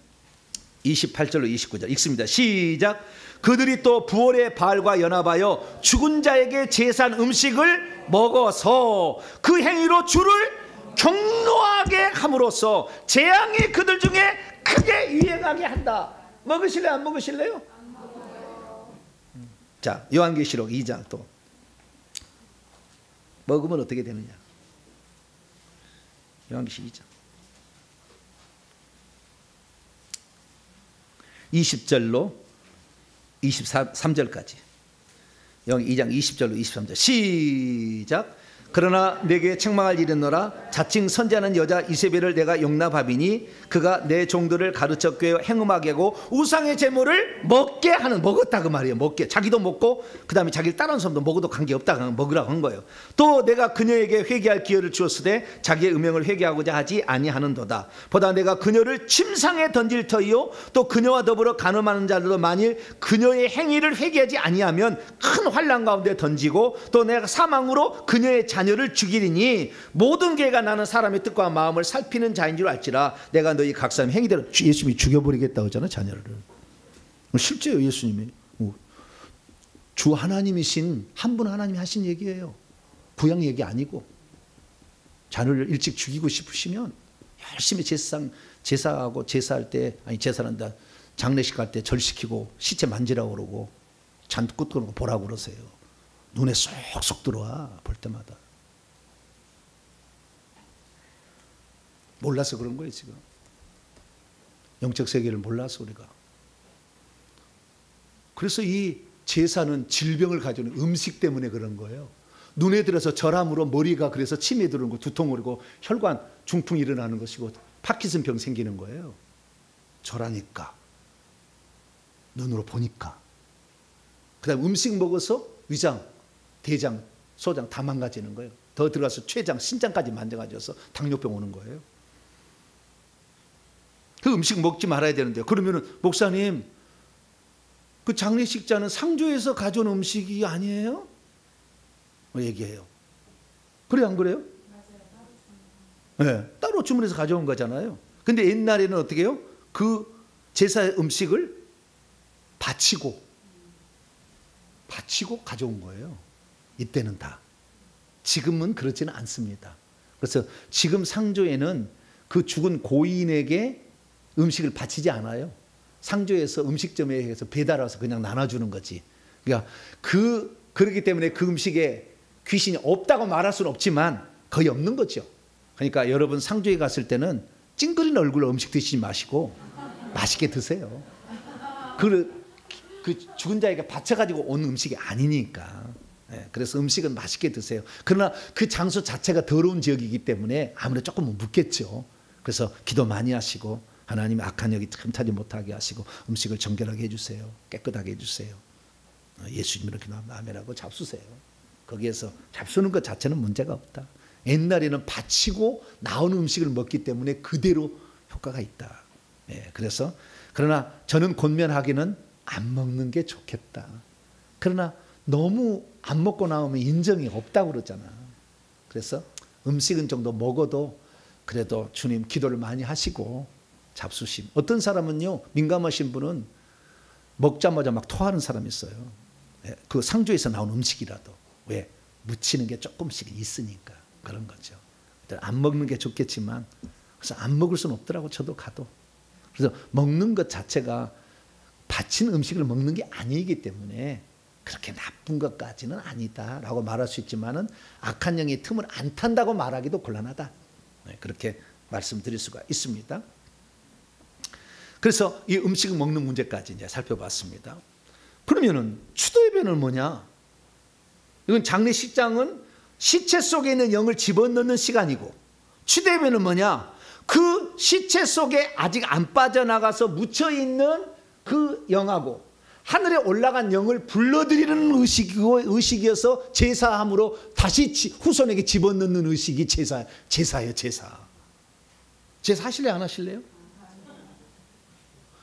S1: 28절로 29절 읽습니다. 시작. 그들이 또 부활의 발과 연합하여 죽은 자에게 제사한 음식을 먹어서 그 행위로 주를 경노하게 함으로써 재앙이 그들 중에 크게 유행하게 한다. 먹으실래요, 안 먹으실래요? 안 먹어요. 자, 요한계시록 2장 또 먹으면 어떻게 되느냐. 요한계시록 2장 20절로 23절까지. 여기 2장 20절로 23절 시작. 그러나 내게 책망할 일은 너라. 자칭 선지하는 여자 이세벨을 내가 용납하비니 그가 내 종들을 가르쳐 꿰어 행음하게 하고 우상의 제물을 먹게 하는. 먹었다 그 말이에요. 먹게. 자기도 먹고 그 다음에 자기를 따르는 사람도 먹어도 관계없다 먹으라고 한 거예요. 또 내가 그녀에게 회개할 기회를 주었으되 자기의 음행을 회개하고자 하지 아니하는도다. 보다 내가 그녀를 침상에 던질 터이요 또 그녀와 더불어 간음하는 자들도 만일 그녀의 행위를 회개하지 아니하면 큰 환난 가운데 던지고 또 내가 사망으로 그녀의 자녀를 죽이리니 모든 죄가 나는 사람의 뜻과 마음을 살피는 자인 줄 알지라. 내가 너희 각 사람 행위대로. 예수님이 죽여버리겠다고 하잖아요, 자녀를. 실제요, 예수님이. 주 하나님이신 한 분 하나님이 하신 얘기예요. 부양 얘기 아니고. 자녀를 일찍 죽이고 싶으시면 열심히 제사하고 제사할 때, 아니 제사한다, 장례식 할 때 절시키고 시체 만지라고 그러고 잔뜩 끄고 보라고 그러세요. 눈에 쏙쏙 들어와, 볼 때마다. 몰라서 그런 거예요, 지금. 영적 세계를 몰라서 우리가. 그래서 이 제사는 질병을 가져오는 음식 때문에 그런 거예요. 눈에 들어서 절함으로 머리가 그래서 침에 들어오는 거, 두통 오르고 혈관 중풍이 일어나는 것이고 파킨슨병 생기는 거예요. 절하니까. 눈으로 보니까. 그 다음에 음식 먹어서 위장, 대장, 소장 다 망가지는 거예요. 더 들어가서 췌장, 신장까지 만져가져서 당뇨병 오는 거예요. 그 음식 먹지 말아야 되는데, 그러면은 목사님 그 장례식자는 상조에서 가져온 음식이 아니에요? 얘기해요. 그래요, 안 그래요? 네, 따로 주문해서 가져온 거잖아요. 근데 옛날에는 어떻게 해요? 그 제사의 음식을 바치고 가져온 거예요. 이때는 다. 지금은 그렇지는 않습니다. 그래서 지금 상조에는 그 죽은 고인에게 음식을 바치지 않아요. 상조에서 음식점에 해서 배달 와서 그냥 나눠주는 거지. 그러니까 그렇기 때문에 그 음식에 귀신이 없다고 말할 수는 없지만 거의 없는 거죠. 그러니까 여러분 상조에 갔을 때는 찡그린 얼굴로 음식 드시지 마시고 맛있게 드세요. 그 죽은 자에게 바쳐가지고 온 음식이 아니니까. 그래서 음식은 맛있게 드세요. 그러나 그 장소 자체가 더러운 지역이기 때문에 아무래도 조금은 묻겠죠. 그래서 기도 많이 하시고 하나님의 악한 영이 틈타지 못하게 하시고 음식을 정결하게 해주세요. 깨끗하게 해주세요. 예수님으로 기도하면 아멘하고 잡수세요. 거기에서 잡수는 것 자체는 문제가 없다. 옛날에는 바치고 나온 음식을 먹기 때문에 그대로 효과가 있다. 그래서 그러나 저는 권면하기는 안 먹는 게 좋겠다. 그러나 너무 안 먹고 나오면 인정이 없다고 그러잖아. 그래서 음식은 정도 먹어도 그래도 주님 기도를 많이 하시고 잡수심. 어떤 사람은요, 민감하신 분은 먹자마자 막 토하는 사람이 있어요. 그 상조에서 나온 음식이라도. 왜? 묻히는 게 조금씩 있으니까 그런 거죠. 안 먹는 게 좋겠지만 그래서 안 먹을 수는 없더라고, 저도 가도. 그래서 먹는 것 자체가 바친 음식을 먹는 게 아니기 때문에 그렇게 나쁜 것까지는 아니다라고 말할 수 있지만은 악한 영의 틈을 안 탄다고 말하기도 곤란하다. 그렇게 말씀드릴 수가 있습니다. 그래서 이 음식 먹는 문제까지 이제 살펴봤습니다. 그러면은 추도 예배는 뭐냐? 이건 장례식장은 시체 속에 있는 영을 집어넣는 시간이고, 추도 예배는 뭐냐? 그 시체 속에 아직 안 빠져나가서 묻혀있는 그 영하고 하늘에 올라간 영을 불러들이는 의식이어서 제사함으로 다시 후손에게 집어넣는 의식이 제사예요. 제사 하실래요? 안 하실래요?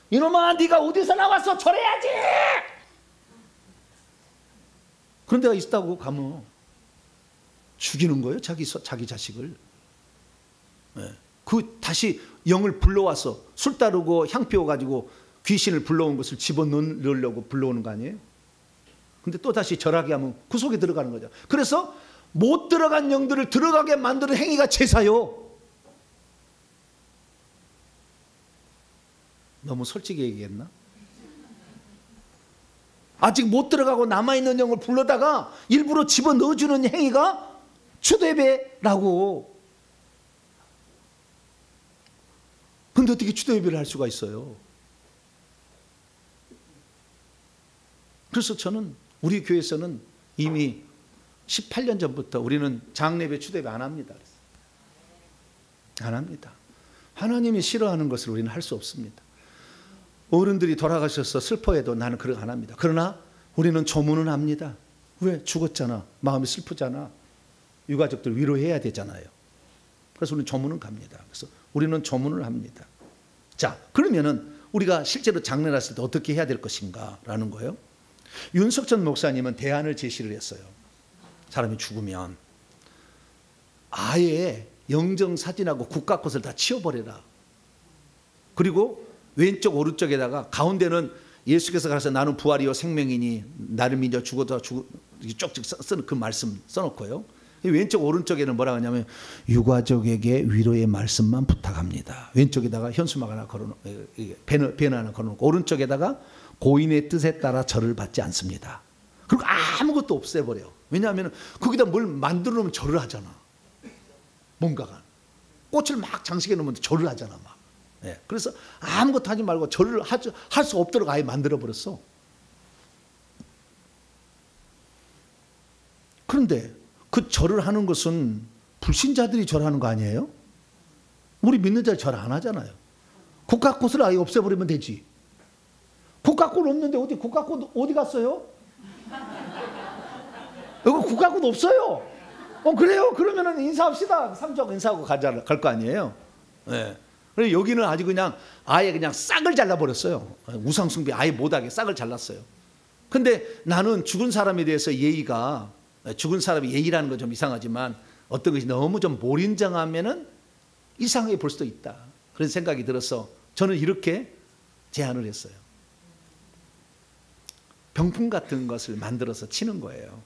S1: 이놈아, 네가 어디서 나왔어? 절해야지. 그런 데가 있다고 가면 죽이는 거예요. 자기 자식을. 네. 그 다시 영을 불러와서 술 따르고 향 피워가지고 귀신을 불러온 것을 집어넣으려고 불러오는 거 아니에요? 근데 또 다시 절하게 하면 그 속에 들어가는 거죠. 그래서 못 들어간 영들을 들어가게 만드는 행위가 제사요. 너무 솔직히 얘기했나? 아직 못 들어가고 남아있는 영을 불러다가 일부러 집어넣어주는 행위가 추도예배라고. 근데 어떻게 추도예배를 할 수가 있어요? 그래서 저는 우리 교회에서는 이미 18년 전부터 우리는 장례배 추도예배 안 합니다. 안 합니다. 하나님이 싫어하는 것을 우리는 할 수 없습니다. 어른들이 돌아가셔서 슬퍼해도 나는 그렇게 안 합니다. 그러나 우리는 조문은 합니다. 왜? 죽었잖아. 마음이 슬프잖아. 유가족들 위로해야 되잖아요. 그래서 우리는 조문은 갑니다. 그래서 우리는 조문을 합니다. 자, 그러면은 우리가 실제로 장례를 했을 때 어떻게 해야 될 것인가 라는 거예요. 윤석천 목사님은 대안을 제시를 했어요. 사람이 죽으면 아예 영정사진하고 국가꽃을 다 치워버려라. 그리고 왼쪽 오른쪽에다가 가운데는 예수께서 가서 나는 부활이요 생명이니 나를 믿어 죽어도 쪽쪽 쓰는 그 말씀 써놓고요. 왼쪽 오른쪽에는 뭐라고 하냐면 유가족에게 위로의 말씀만 부탁합니다. 왼쪽에다가 현수막 하나 걸어놓고 배너 하나 걸어놓고 오른쪽에다가 고인의 뜻에 따라 절을 받지 않습니다. 그리고 아무것도 없애버려. 왜냐하면 거기다 뭘 만들어 놓으면 절을 하잖아. 뭔가가 꽃을 막 장식해 놓으면 절을 하잖아 막. 네. 그래서 아무것도 하지 말고 절을 할 수 없도록 아예 만들어 버렸어. 그런데 그 절을 하는 것은 불신자들이 절하는 거 아니에요? 우리 믿는 자들 절 안 하잖아요. 국가꽃을 아예 없애버리면 되지. 국가꽃 없는데 어디 국가꽃 어디 갔어요? 여기 국가꽃 없어요. 그래요? 그러면은 인사합시다. 삼적 인사하고 갈 거 아니에요? 네. 그래서 여기는 아주 그냥 아예 그냥 싹을 잘라버렸어요. 우상숭배 아예 못하게 싹을 잘랐어요. 근데 나는 죽은 사람에 대해서 예의가, 죽은 사람이 예의라는 건 좀 이상하지만 어떤 것이 너무 좀 몰인정하면은 이상하게 볼 수도 있다. 그런 생각이 들어서 저는 이렇게 제안을 했어요. 병풍 같은 것을 만들어서 치는 거예요.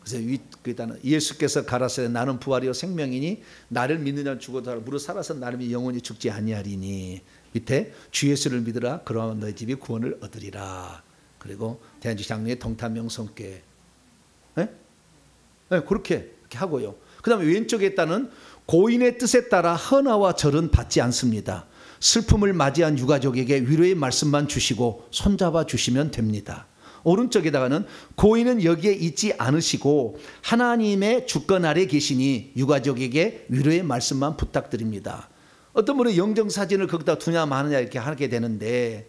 S1: 그래서 거기다는 예수께서 가라사대 나는 부활이요 생명이니 나를 믿는 자는 죽어도 무릇 살아서 나를 믿어 영원히 죽지 아니하리니 밑에 주 예수를 믿으라 그러면 너희 집이 구원을 얻으리라. 그리고 대한민국 장로의 동탄명성께 네? 네, 그렇게 하고요. 그 다음에 왼쪽에 있다는 고인의 뜻에 따라 헌화와 절은 받지 않습니다. 슬픔을 맞이한 유가족에게 위로의 말씀만 주시고 손잡아 주시면 됩니다. 오른쪽에다가는 고인은 여기에 있지 않으시고 하나님의 주권 아래 계시니 유가족에게 위로의 말씀만 부탁드립니다. 어떤 분은 영정사진을 거기다 두냐 마느냐 이렇게 하게 되는데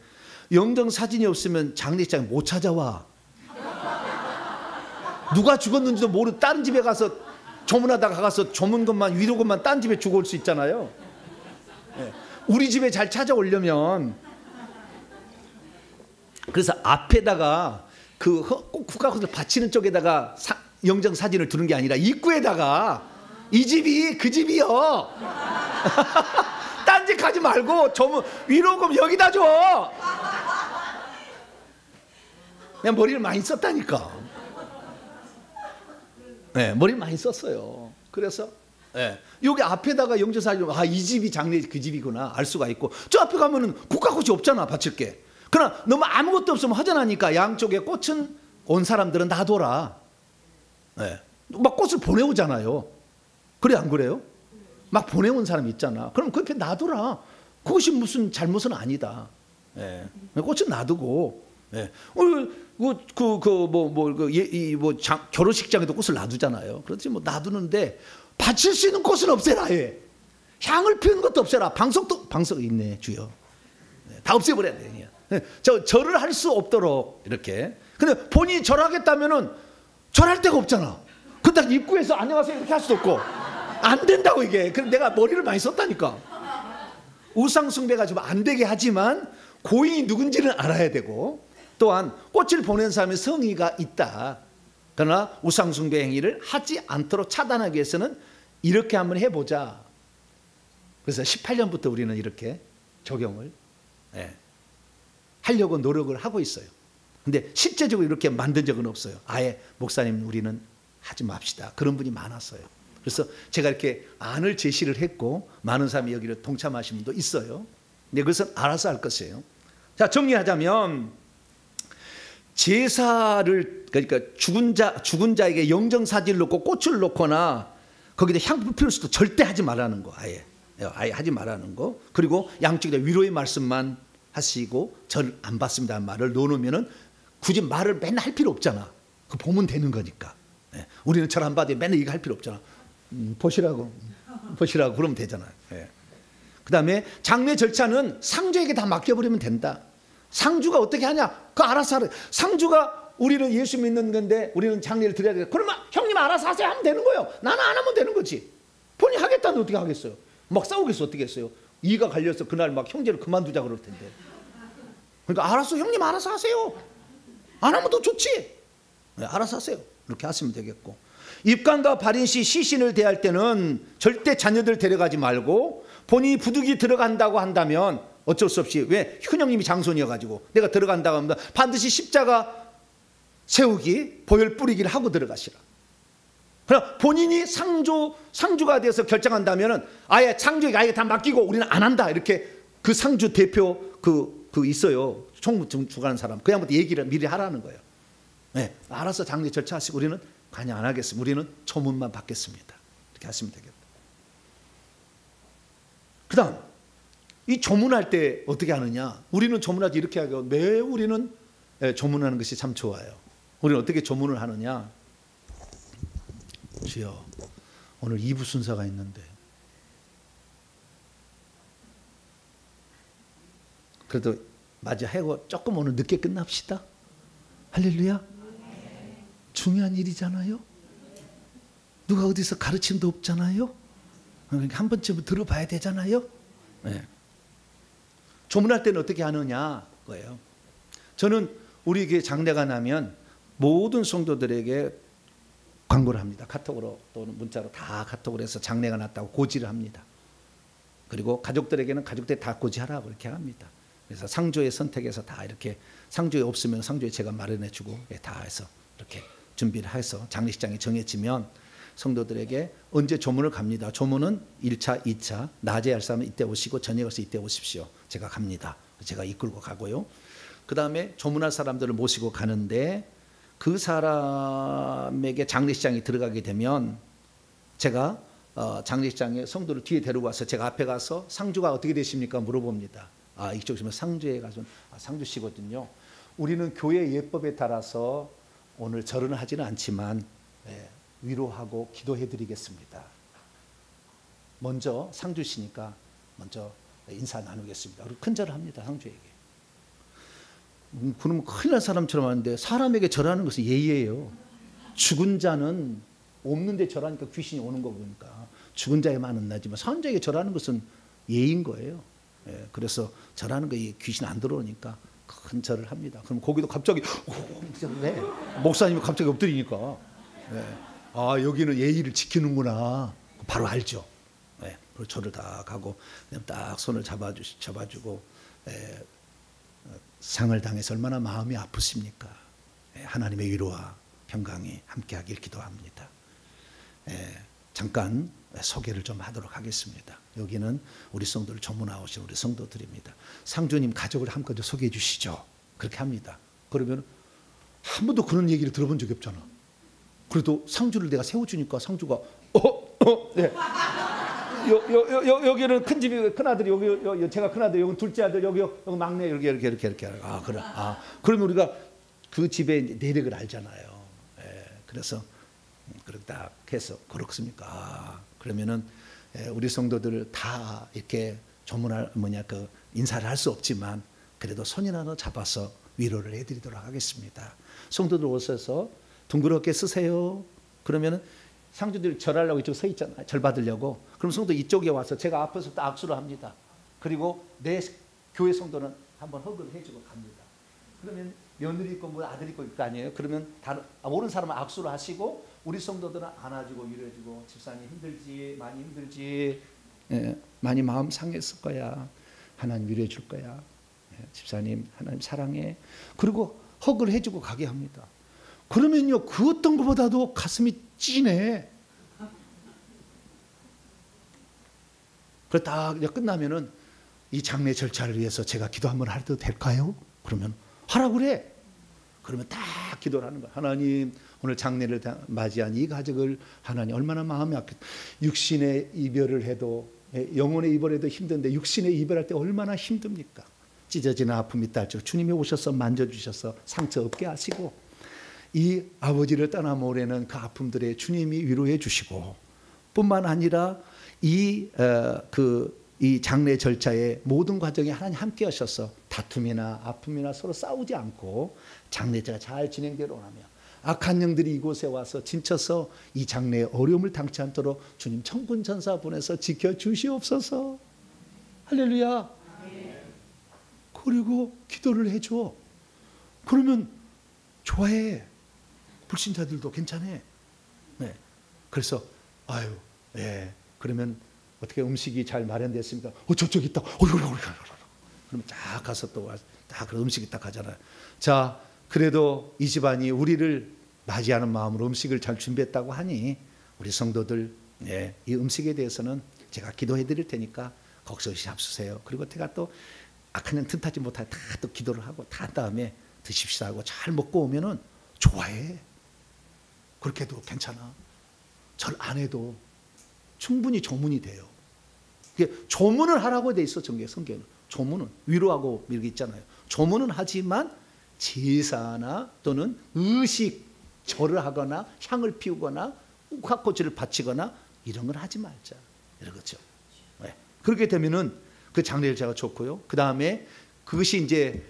S1: 영정사진이 없으면 장례식장에 못 찾아와. 누가 죽었는지도 모르고 다른 집에 가서 조문하다가 가서 조문 것만 위로 것만 딴 집에 죽어 올 수 있잖아요. 네. 우리 집에 잘 찾아오려면 그래서 앞에다가 그 국가꽃을 바치는 쪽에다가 영정 사진을 두는 게 아니라 입구에다가 이 집이 그 집이요. 딴 집 가지 말고 좀 위로 그럼 여기다 줘. 그냥 머리를 많이 썼다니까. 네, 머리를 많이 썼어요. 그래서 네, 여기 앞에다가 영정 사진 이 집이 장례 그 집이구나 알 수가 있고 저 앞에 가면은 국가꽃이 없잖아 바칠 게. 그러나 너무 아무것도 없으면 허전하니까 양쪽에 꽃은 온 사람들은 놔둬라. 네. 막 꽃을 보내오잖아요. 그래 안 그래요? 막 보내온 사람이 있잖아. 그럼 그렇게 놔둬라. 그것이 무슨 잘못은 아니다. 예. 꽃은 놔두고, 예. 결혼식장에도 꽃을 놔두잖아요. 그렇지 뭐 놔두는데 바칠 수 있는 꽃은 없애라. 예. 향을 피우는 것도 없애라. 방석 있네 주여. 예. 다 없애버려야 돼. 예. 절을 할 수 없도록 이렇게. 근데 본인이 절하겠다면은 절할 데가 없잖아. 그 딱 입구에서 안녕하세요 이렇게 할 수도 없고 안 된다고 이게. 그래서 내가 머리를 많이 썼다니까. 우상 숭배가 좀 안 되게 하지만 고인이 누군지는 알아야 되고 또한 꽃을 보낸 사람의 성의가 있다. 그러나 우상 숭배 행위를 하지 않도록 차단하기 위해서는 이렇게 한번 해보자. 그래서 18년부터 우리는 이렇게 적용을 하려고 노력을 하고 있어요. 근데 실제적으로 이렇게 만든 적은 없어요. 아예 목사님 우리는 하지 맙시다. 그런 분이 많았어요. 그래서 제가 이렇게 안을 제시를 했고 많은 사람이 여기를 동참하신 분도 있어요. 근데 그것은 알아서 할 것이에요. 자, 정리하자면 제사를 그러니까 죽은 자에게 영정 사진을 놓고 꽃을 놓거나 거기다 향수 피울 수도 절대 하지 말라는 거. 아예 하지 말라는 거. 그리고 양쪽에 위로의 말씀만 하시고 절 안 받습니다는 말을 놓으면은 굳이 말을 맨날 할 필요 없잖아. 그 보면 되는 거니까. 우리는 절 안 받아요. 맨날 이거 할 필요 없잖아. 보시라고 그러면 되잖아요. 그 다음에 장례 절차는 상주에게 다 맡겨버리면 된다. 상주가 어떻게 하냐? 그거 알아서 하래. 상주가 우리는 예수 믿는 건데 우리는 장례를 드려야 돼. 그러면 형님 알아서 하세요 하면 되는 거예요. 나는 안 하면 되는 거지. 본인이 하겠다는데 어떻게 하겠어요? 막 싸우겠어 어떻게 했어요? 이가 갈려서 그날 막 형제를 그만두자 그럴 텐데. 그러니까 알았어 형님 알아서 하세요. 안 하면 더 좋지. 알아서 하세요. 이렇게 하시면 되겠고, 입간과 발인 시 시신을 대할 때는 절대 자녀들 데려가지 말고 본인이 부득이 들어간다고 한다면 어쩔 수 없이, 왜? 큰형님이 장손이어가지고 내가 들어간다고 하면 반드시 십자가 세우기, 보혈 뿌리기를 하고 들어가시라. 그러나 본인이 상주가 되어서 결정한다면 아예 상주에게 아예 다 맡기고 우리는 안 한다. 이렇게 그 상주 대표 그 있어요. 총무주관하는 사람. 그 양반한테 얘기를 미리 하라는 거예요. 네, 알아서 장례 절차하시고 우리는 관여 안 하겠습니다. 우리는 조문만 받겠습니다. 이렇게 하시면 되겠다. 그 다음 이 조문할 때 어떻게 하느냐. 우리는 조문할 때 이렇게 하고 매우 우리는 조문하는 것이 참 좋아요. 우리는 어떻게 조문을 하느냐. 주여 오늘 2부 순서가 있는데 그래도 맞이하고 조금 오늘 늦게 끝납시다. 할렐루야. 중요한 일이잖아요. 누가 어디서 가르침도 없잖아요. 그러니까 한 번쯤은 들어봐야 되잖아요. 네. 조문할 때는 어떻게 하느냐 거예요. 저는 우리 교회 장례가 나면 모든 성도들에게 광고를 합니다. 카톡으로 또는 문자로 다 카톡을 해서 장례가 났다고 고지를 합니다. 그리고 가족들에게는 가족들 다 고지하라고 이렇게 합니다. 그래서 상조의 선택에서 다 이렇게, 상조에 없으면 상조에 제가 마련해주고 다 해서 이렇게 준비를 해서 장례식장이 정해지면 성도들에게 언제 조문을 갑니다. 조문은 1차, 2차, 낮에 할 사람은 이때 오시고 저녁에 와서 이때 오십시오. 제가 갑니다. 제가 이끌고 가고요. 그 다음에 조문할 사람들을 모시고 가는데 그 사람에게 장례식장에 들어가게 되면 제가 장례식장에 성도를 뒤에 데리고 와서 제가 앞에 가서 상주가 어떻게 되십니까? 물어봅니다. 아, 이쪽이면 상주에 가서 상주시거든요. 우리는 교회 예법에 따라서 오늘 절은 하지는 않지만 위로하고 기도해드리겠습니다. 먼저 상주시니까 먼저 인사 나누겠습니다. 그리고 큰 절을 합니다. 상주에게. 그러면 큰일 날 사람처럼 하는데 사람에게 절하는 것은 예의예요. 죽은 자는 없는데 절하니까 귀신이 오는 거 보니까 죽은 자에만 안 나지만 산 자에게 절하는 것은 예의인 거예요. 그래서 절하는 거에 귀신 안 들어오니까 큰 절을 합니다. 그럼 거기도 갑자기 왜? 목사님이 갑자기 엎드리니까 아 여기는 예의를 지키는구나 바로 알죠. 그리고 절을 다 가고 그냥 딱 손을 잡아주고 상을 당해서 얼마나 마음이 아프십니까? 하나님의 위로와 평강이 함께하길 기도합니다. 잠깐 소개를 좀 하도록 하겠습니다. 여기는 우리 성도를 조문하오신 우리 성도들입니다. 상주님 가족을 한번 소개해 주시죠. 그렇게 합니다. 그러면 한 번도 그런 얘기를 들어본 적이 없잖아. 그래도 상주를 내가 세워주니까 상주가 네. 여기는 큰 집이 큰 아들이 여기 제가 큰 아들, 여기 둘째 아들, 여기 막내 이렇게. 그래. 그러면 우리가 그 집의 내력을 알잖아요. 예, 그래서 그렇게 딱 해서 그렇습니까? 그러면은 우리 성도들 다 이렇게 조문할 그 인사를 할 수 없지만 그래도 손이라도 잡아서 위로를 해드리도록 하겠습니다. 성도들 오셔서 둥그렇게 쓰세요. 그러면은 상주들 절하려고 이쪽 서 있잖아요. 절 받으려고. 그럼 성도 이쪽에 와서 제가 앞에서 딱 악수를 합니다. 그리고 내 교회 성도는 한번 허그를 해주고 갑니다. 그러면 며느리 있고 뭐 아들 있고 거 아니에요. 그러면 모르는 사람은 악수를 하시고 우리 성도들은 안아주고 위로해주고 집사님 힘들지 많이 힘들지 많이 마음 상했을 거야. 하나님 위로해 줄 거야. 집사님 하나님 사랑해. 그리고 허그를 해주고 가게 합니다. 그러면요 그 어떤 것보다도 가슴이 찌네. 그래 딱 끝나면은 이 장례 절차를 위해서 제가 기도 한번 해도 될까요? 그러면 하라고 그래. 그러면 딱 기도를 하는 거야. 하나님 오늘 장례를 맞이한 이 가족을 하나님 얼마나 마음이 아프겠다. 육신의 이별을 해도 영혼의 이별해도 힘든데 육신의 이별할 때 얼마나 힘듭니까? 찢어지는 아픔이 있다. 주님이 오셔서 만져주셔서 상처 없게 하시고 이 아버지를 떠나모래는 그 아픔들에 주님이 위로해 주시고 뿐만 아니라 이 장례 절차의 모든 과정에 하나님 함께 하셔서 다툼이나 아픔이나 서로 싸우지 않고 장례자가 잘 진행되어나며 악한 영들이 이곳에 와서 진쳐서 이 장례에 어려움을 당치 않도록 주님 천군 천사 보내서 지켜주시옵소서. 할렐루야. 그리고 기도를 해줘. 그러면 좋아해. 불신자들도 괜찮아. 네. 그래서 아유, 예. 그러면 어떻게 음식이 잘 마련됐습니까? 저쪽 있다. 그러면 쫙 가서 또 딱 음식이 딱 가잖아요. 자, 그래도 이 집안이 우리를 맞이하는 마음으로 음식을 잘 준비했다고 하니 우리 성도들 예, 이 음식에 대해서는 제가 기도해 드릴 테니까 거기서 잡수세요. 그리고 제가 또 악한 영 틈타지 못하게 다 또 기도를 하고 다 한 다음에 드십시다 하고 잘 먹고 오면은 좋아해. 그렇게 해도 괜찮아. 절 안 해도 충분히 조문이 돼요. 조문을 하라고 돼 있어 성경은. 조문은 위로하고 이렇게 있잖아요. 조문은 하지만 제사나 또는 의식 절을 하거나 향을 피우거나 uk화꽃을 바치거나 이런 걸 하지 말자. 이러겠죠. 네. 그렇게 되면은 그 장례제가 좋고요. 그 다음에 그것이 이제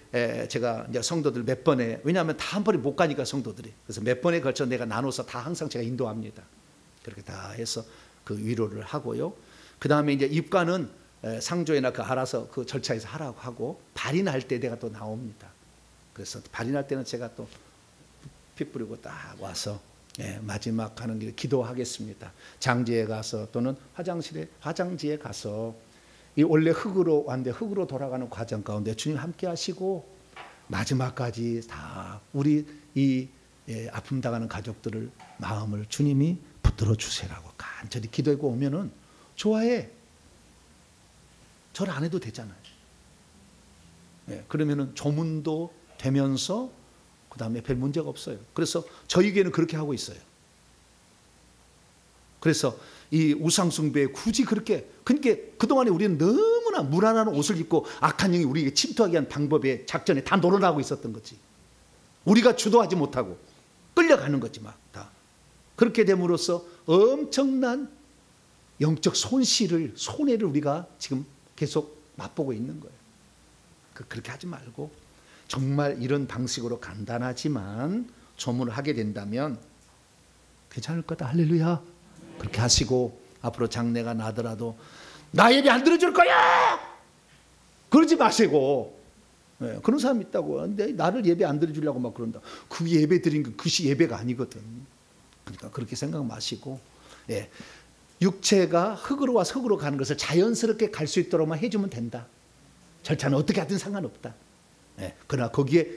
S1: 제가 이제 성도들 몇 번에 왜냐하면 다 한 번에 못 가니까 성도들이 그래서 몇 번에 걸쳐 내가 나눠서 다 항상 제가 인도합니다. 그렇게 다 해서 그 위로를 하고요. 그 다음에 이제 입가는 상조회나 그 알아서 그 절차에서 하라고 하고 발인할 때 내가 또 나옵니다. 그래서 발인할 때는 제가 또 피 뿌리고 딱 와서 마지막 하는 길 기도하겠습니다. 장지에 가서 또는 화장지에 가서 이 원래 흙으로 왔는데 흙으로 돌아가는 과정 가운데 주님 함께 하시고 마지막까지 다 우리 이 아픔 당하는 가족들을 마음을 주님이 붙들어 주세요라고 간절히 기도하고 오면은 좋아해. 절 안 해도 되잖아요. 그러면은 조문도 되면서 그 다음에 별 문제가 없어요. 그래서 저희 교회는 그렇게 하고 있어요. 그래서 이 우상숭배에 굳이 그렇게 그러니까 그동안에 우리는 너무나 무난한 옷을 입고 악한 영이 우리에게 침투하게 한 방법에 작전에 다 놀아나고 있었던 거지. 우리가 주도하지 못하고 끌려가는 거지 막 다. 그렇게 됨으로써 엄청난 영적 손해를 우리가 지금 계속 맛보고 있는 거예요. 그렇게 하지 말고 정말 이런 방식으로 간단하지만 조문을 하게 된다면 괜찮을 거다. 할렐루야. 그렇게 하시고 앞으로 장례가 나더라도 나 예배 안 들어줄 거야. 그러지 마시고 그런 사람 있다고. 근데 나를 예배 안 들어주려고 막 그런다. 그 예배 드린 건 그것이 예배가 아니거든. 그러니까 그렇게 생각 마시고 육체가 흙으로 와서 흙으로 가는 것을 자연스럽게 갈 수 있도록만 해주면 된다. 절차는 어떻게 하든 상관없다. 그러나 거기에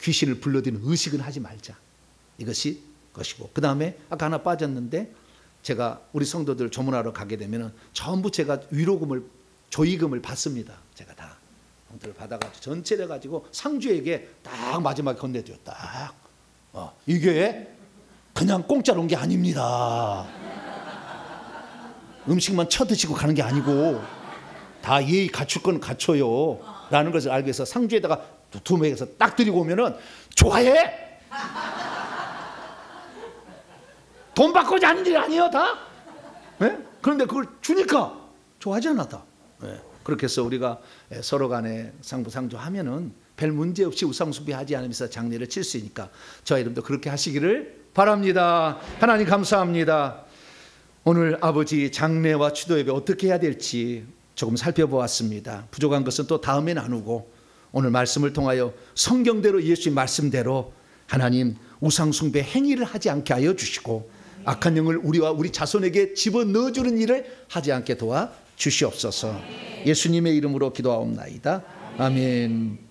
S1: 귀신을 불러들이는 의식은 하지 말자. 이것이 것이고 그 다음에 아까 하나 빠졌는데 제가 우리 성도들 조문하러 가게 되면 전부 제가 위로금을 조의금을 받습니다. 제가 다 형태를 받아가지고 전체를 가지고 상주에게 딱 마지막에 건네줘요. 딱 이게 그냥 공짜로 온 게 아닙니다. 음식만 쳐드시고 가는 게 아니고 다 예의 갖출 건 갖춰요 라는 것을 알기 위해서 상주에다가 두 명에서 딱 드리고 오면은 좋아해. 돈 받고자 하는 일이 아니에요 다. 네? 그런데 그걸 주니까 좋아하지 않아 다. 네. 그렇게 해서 우리가 서로 간에 상부상조하면은 별 문제 없이 우상숭배하지 않으면서 장례를 칠 수 있으니까 저와 여러분도 그렇게 하시기를 바랍니다. 하나님 감사합니다. 오늘 아버지 장례와 추도예배 어떻게 해야 될지 조금 살펴보았습니다. 부족한 것은 또 다음에 나누고 오늘 말씀을 통하여 성경대로 예수님 말씀대로 하나님 우상숭배 행위를 하지 않게 하여 주시고 악한 영을 우리와 우리 자손에게 집어넣어주는 일을 하지 않게 도와 주시옵소서. 예수님의 이름으로 기도하옵나이다. 아멘.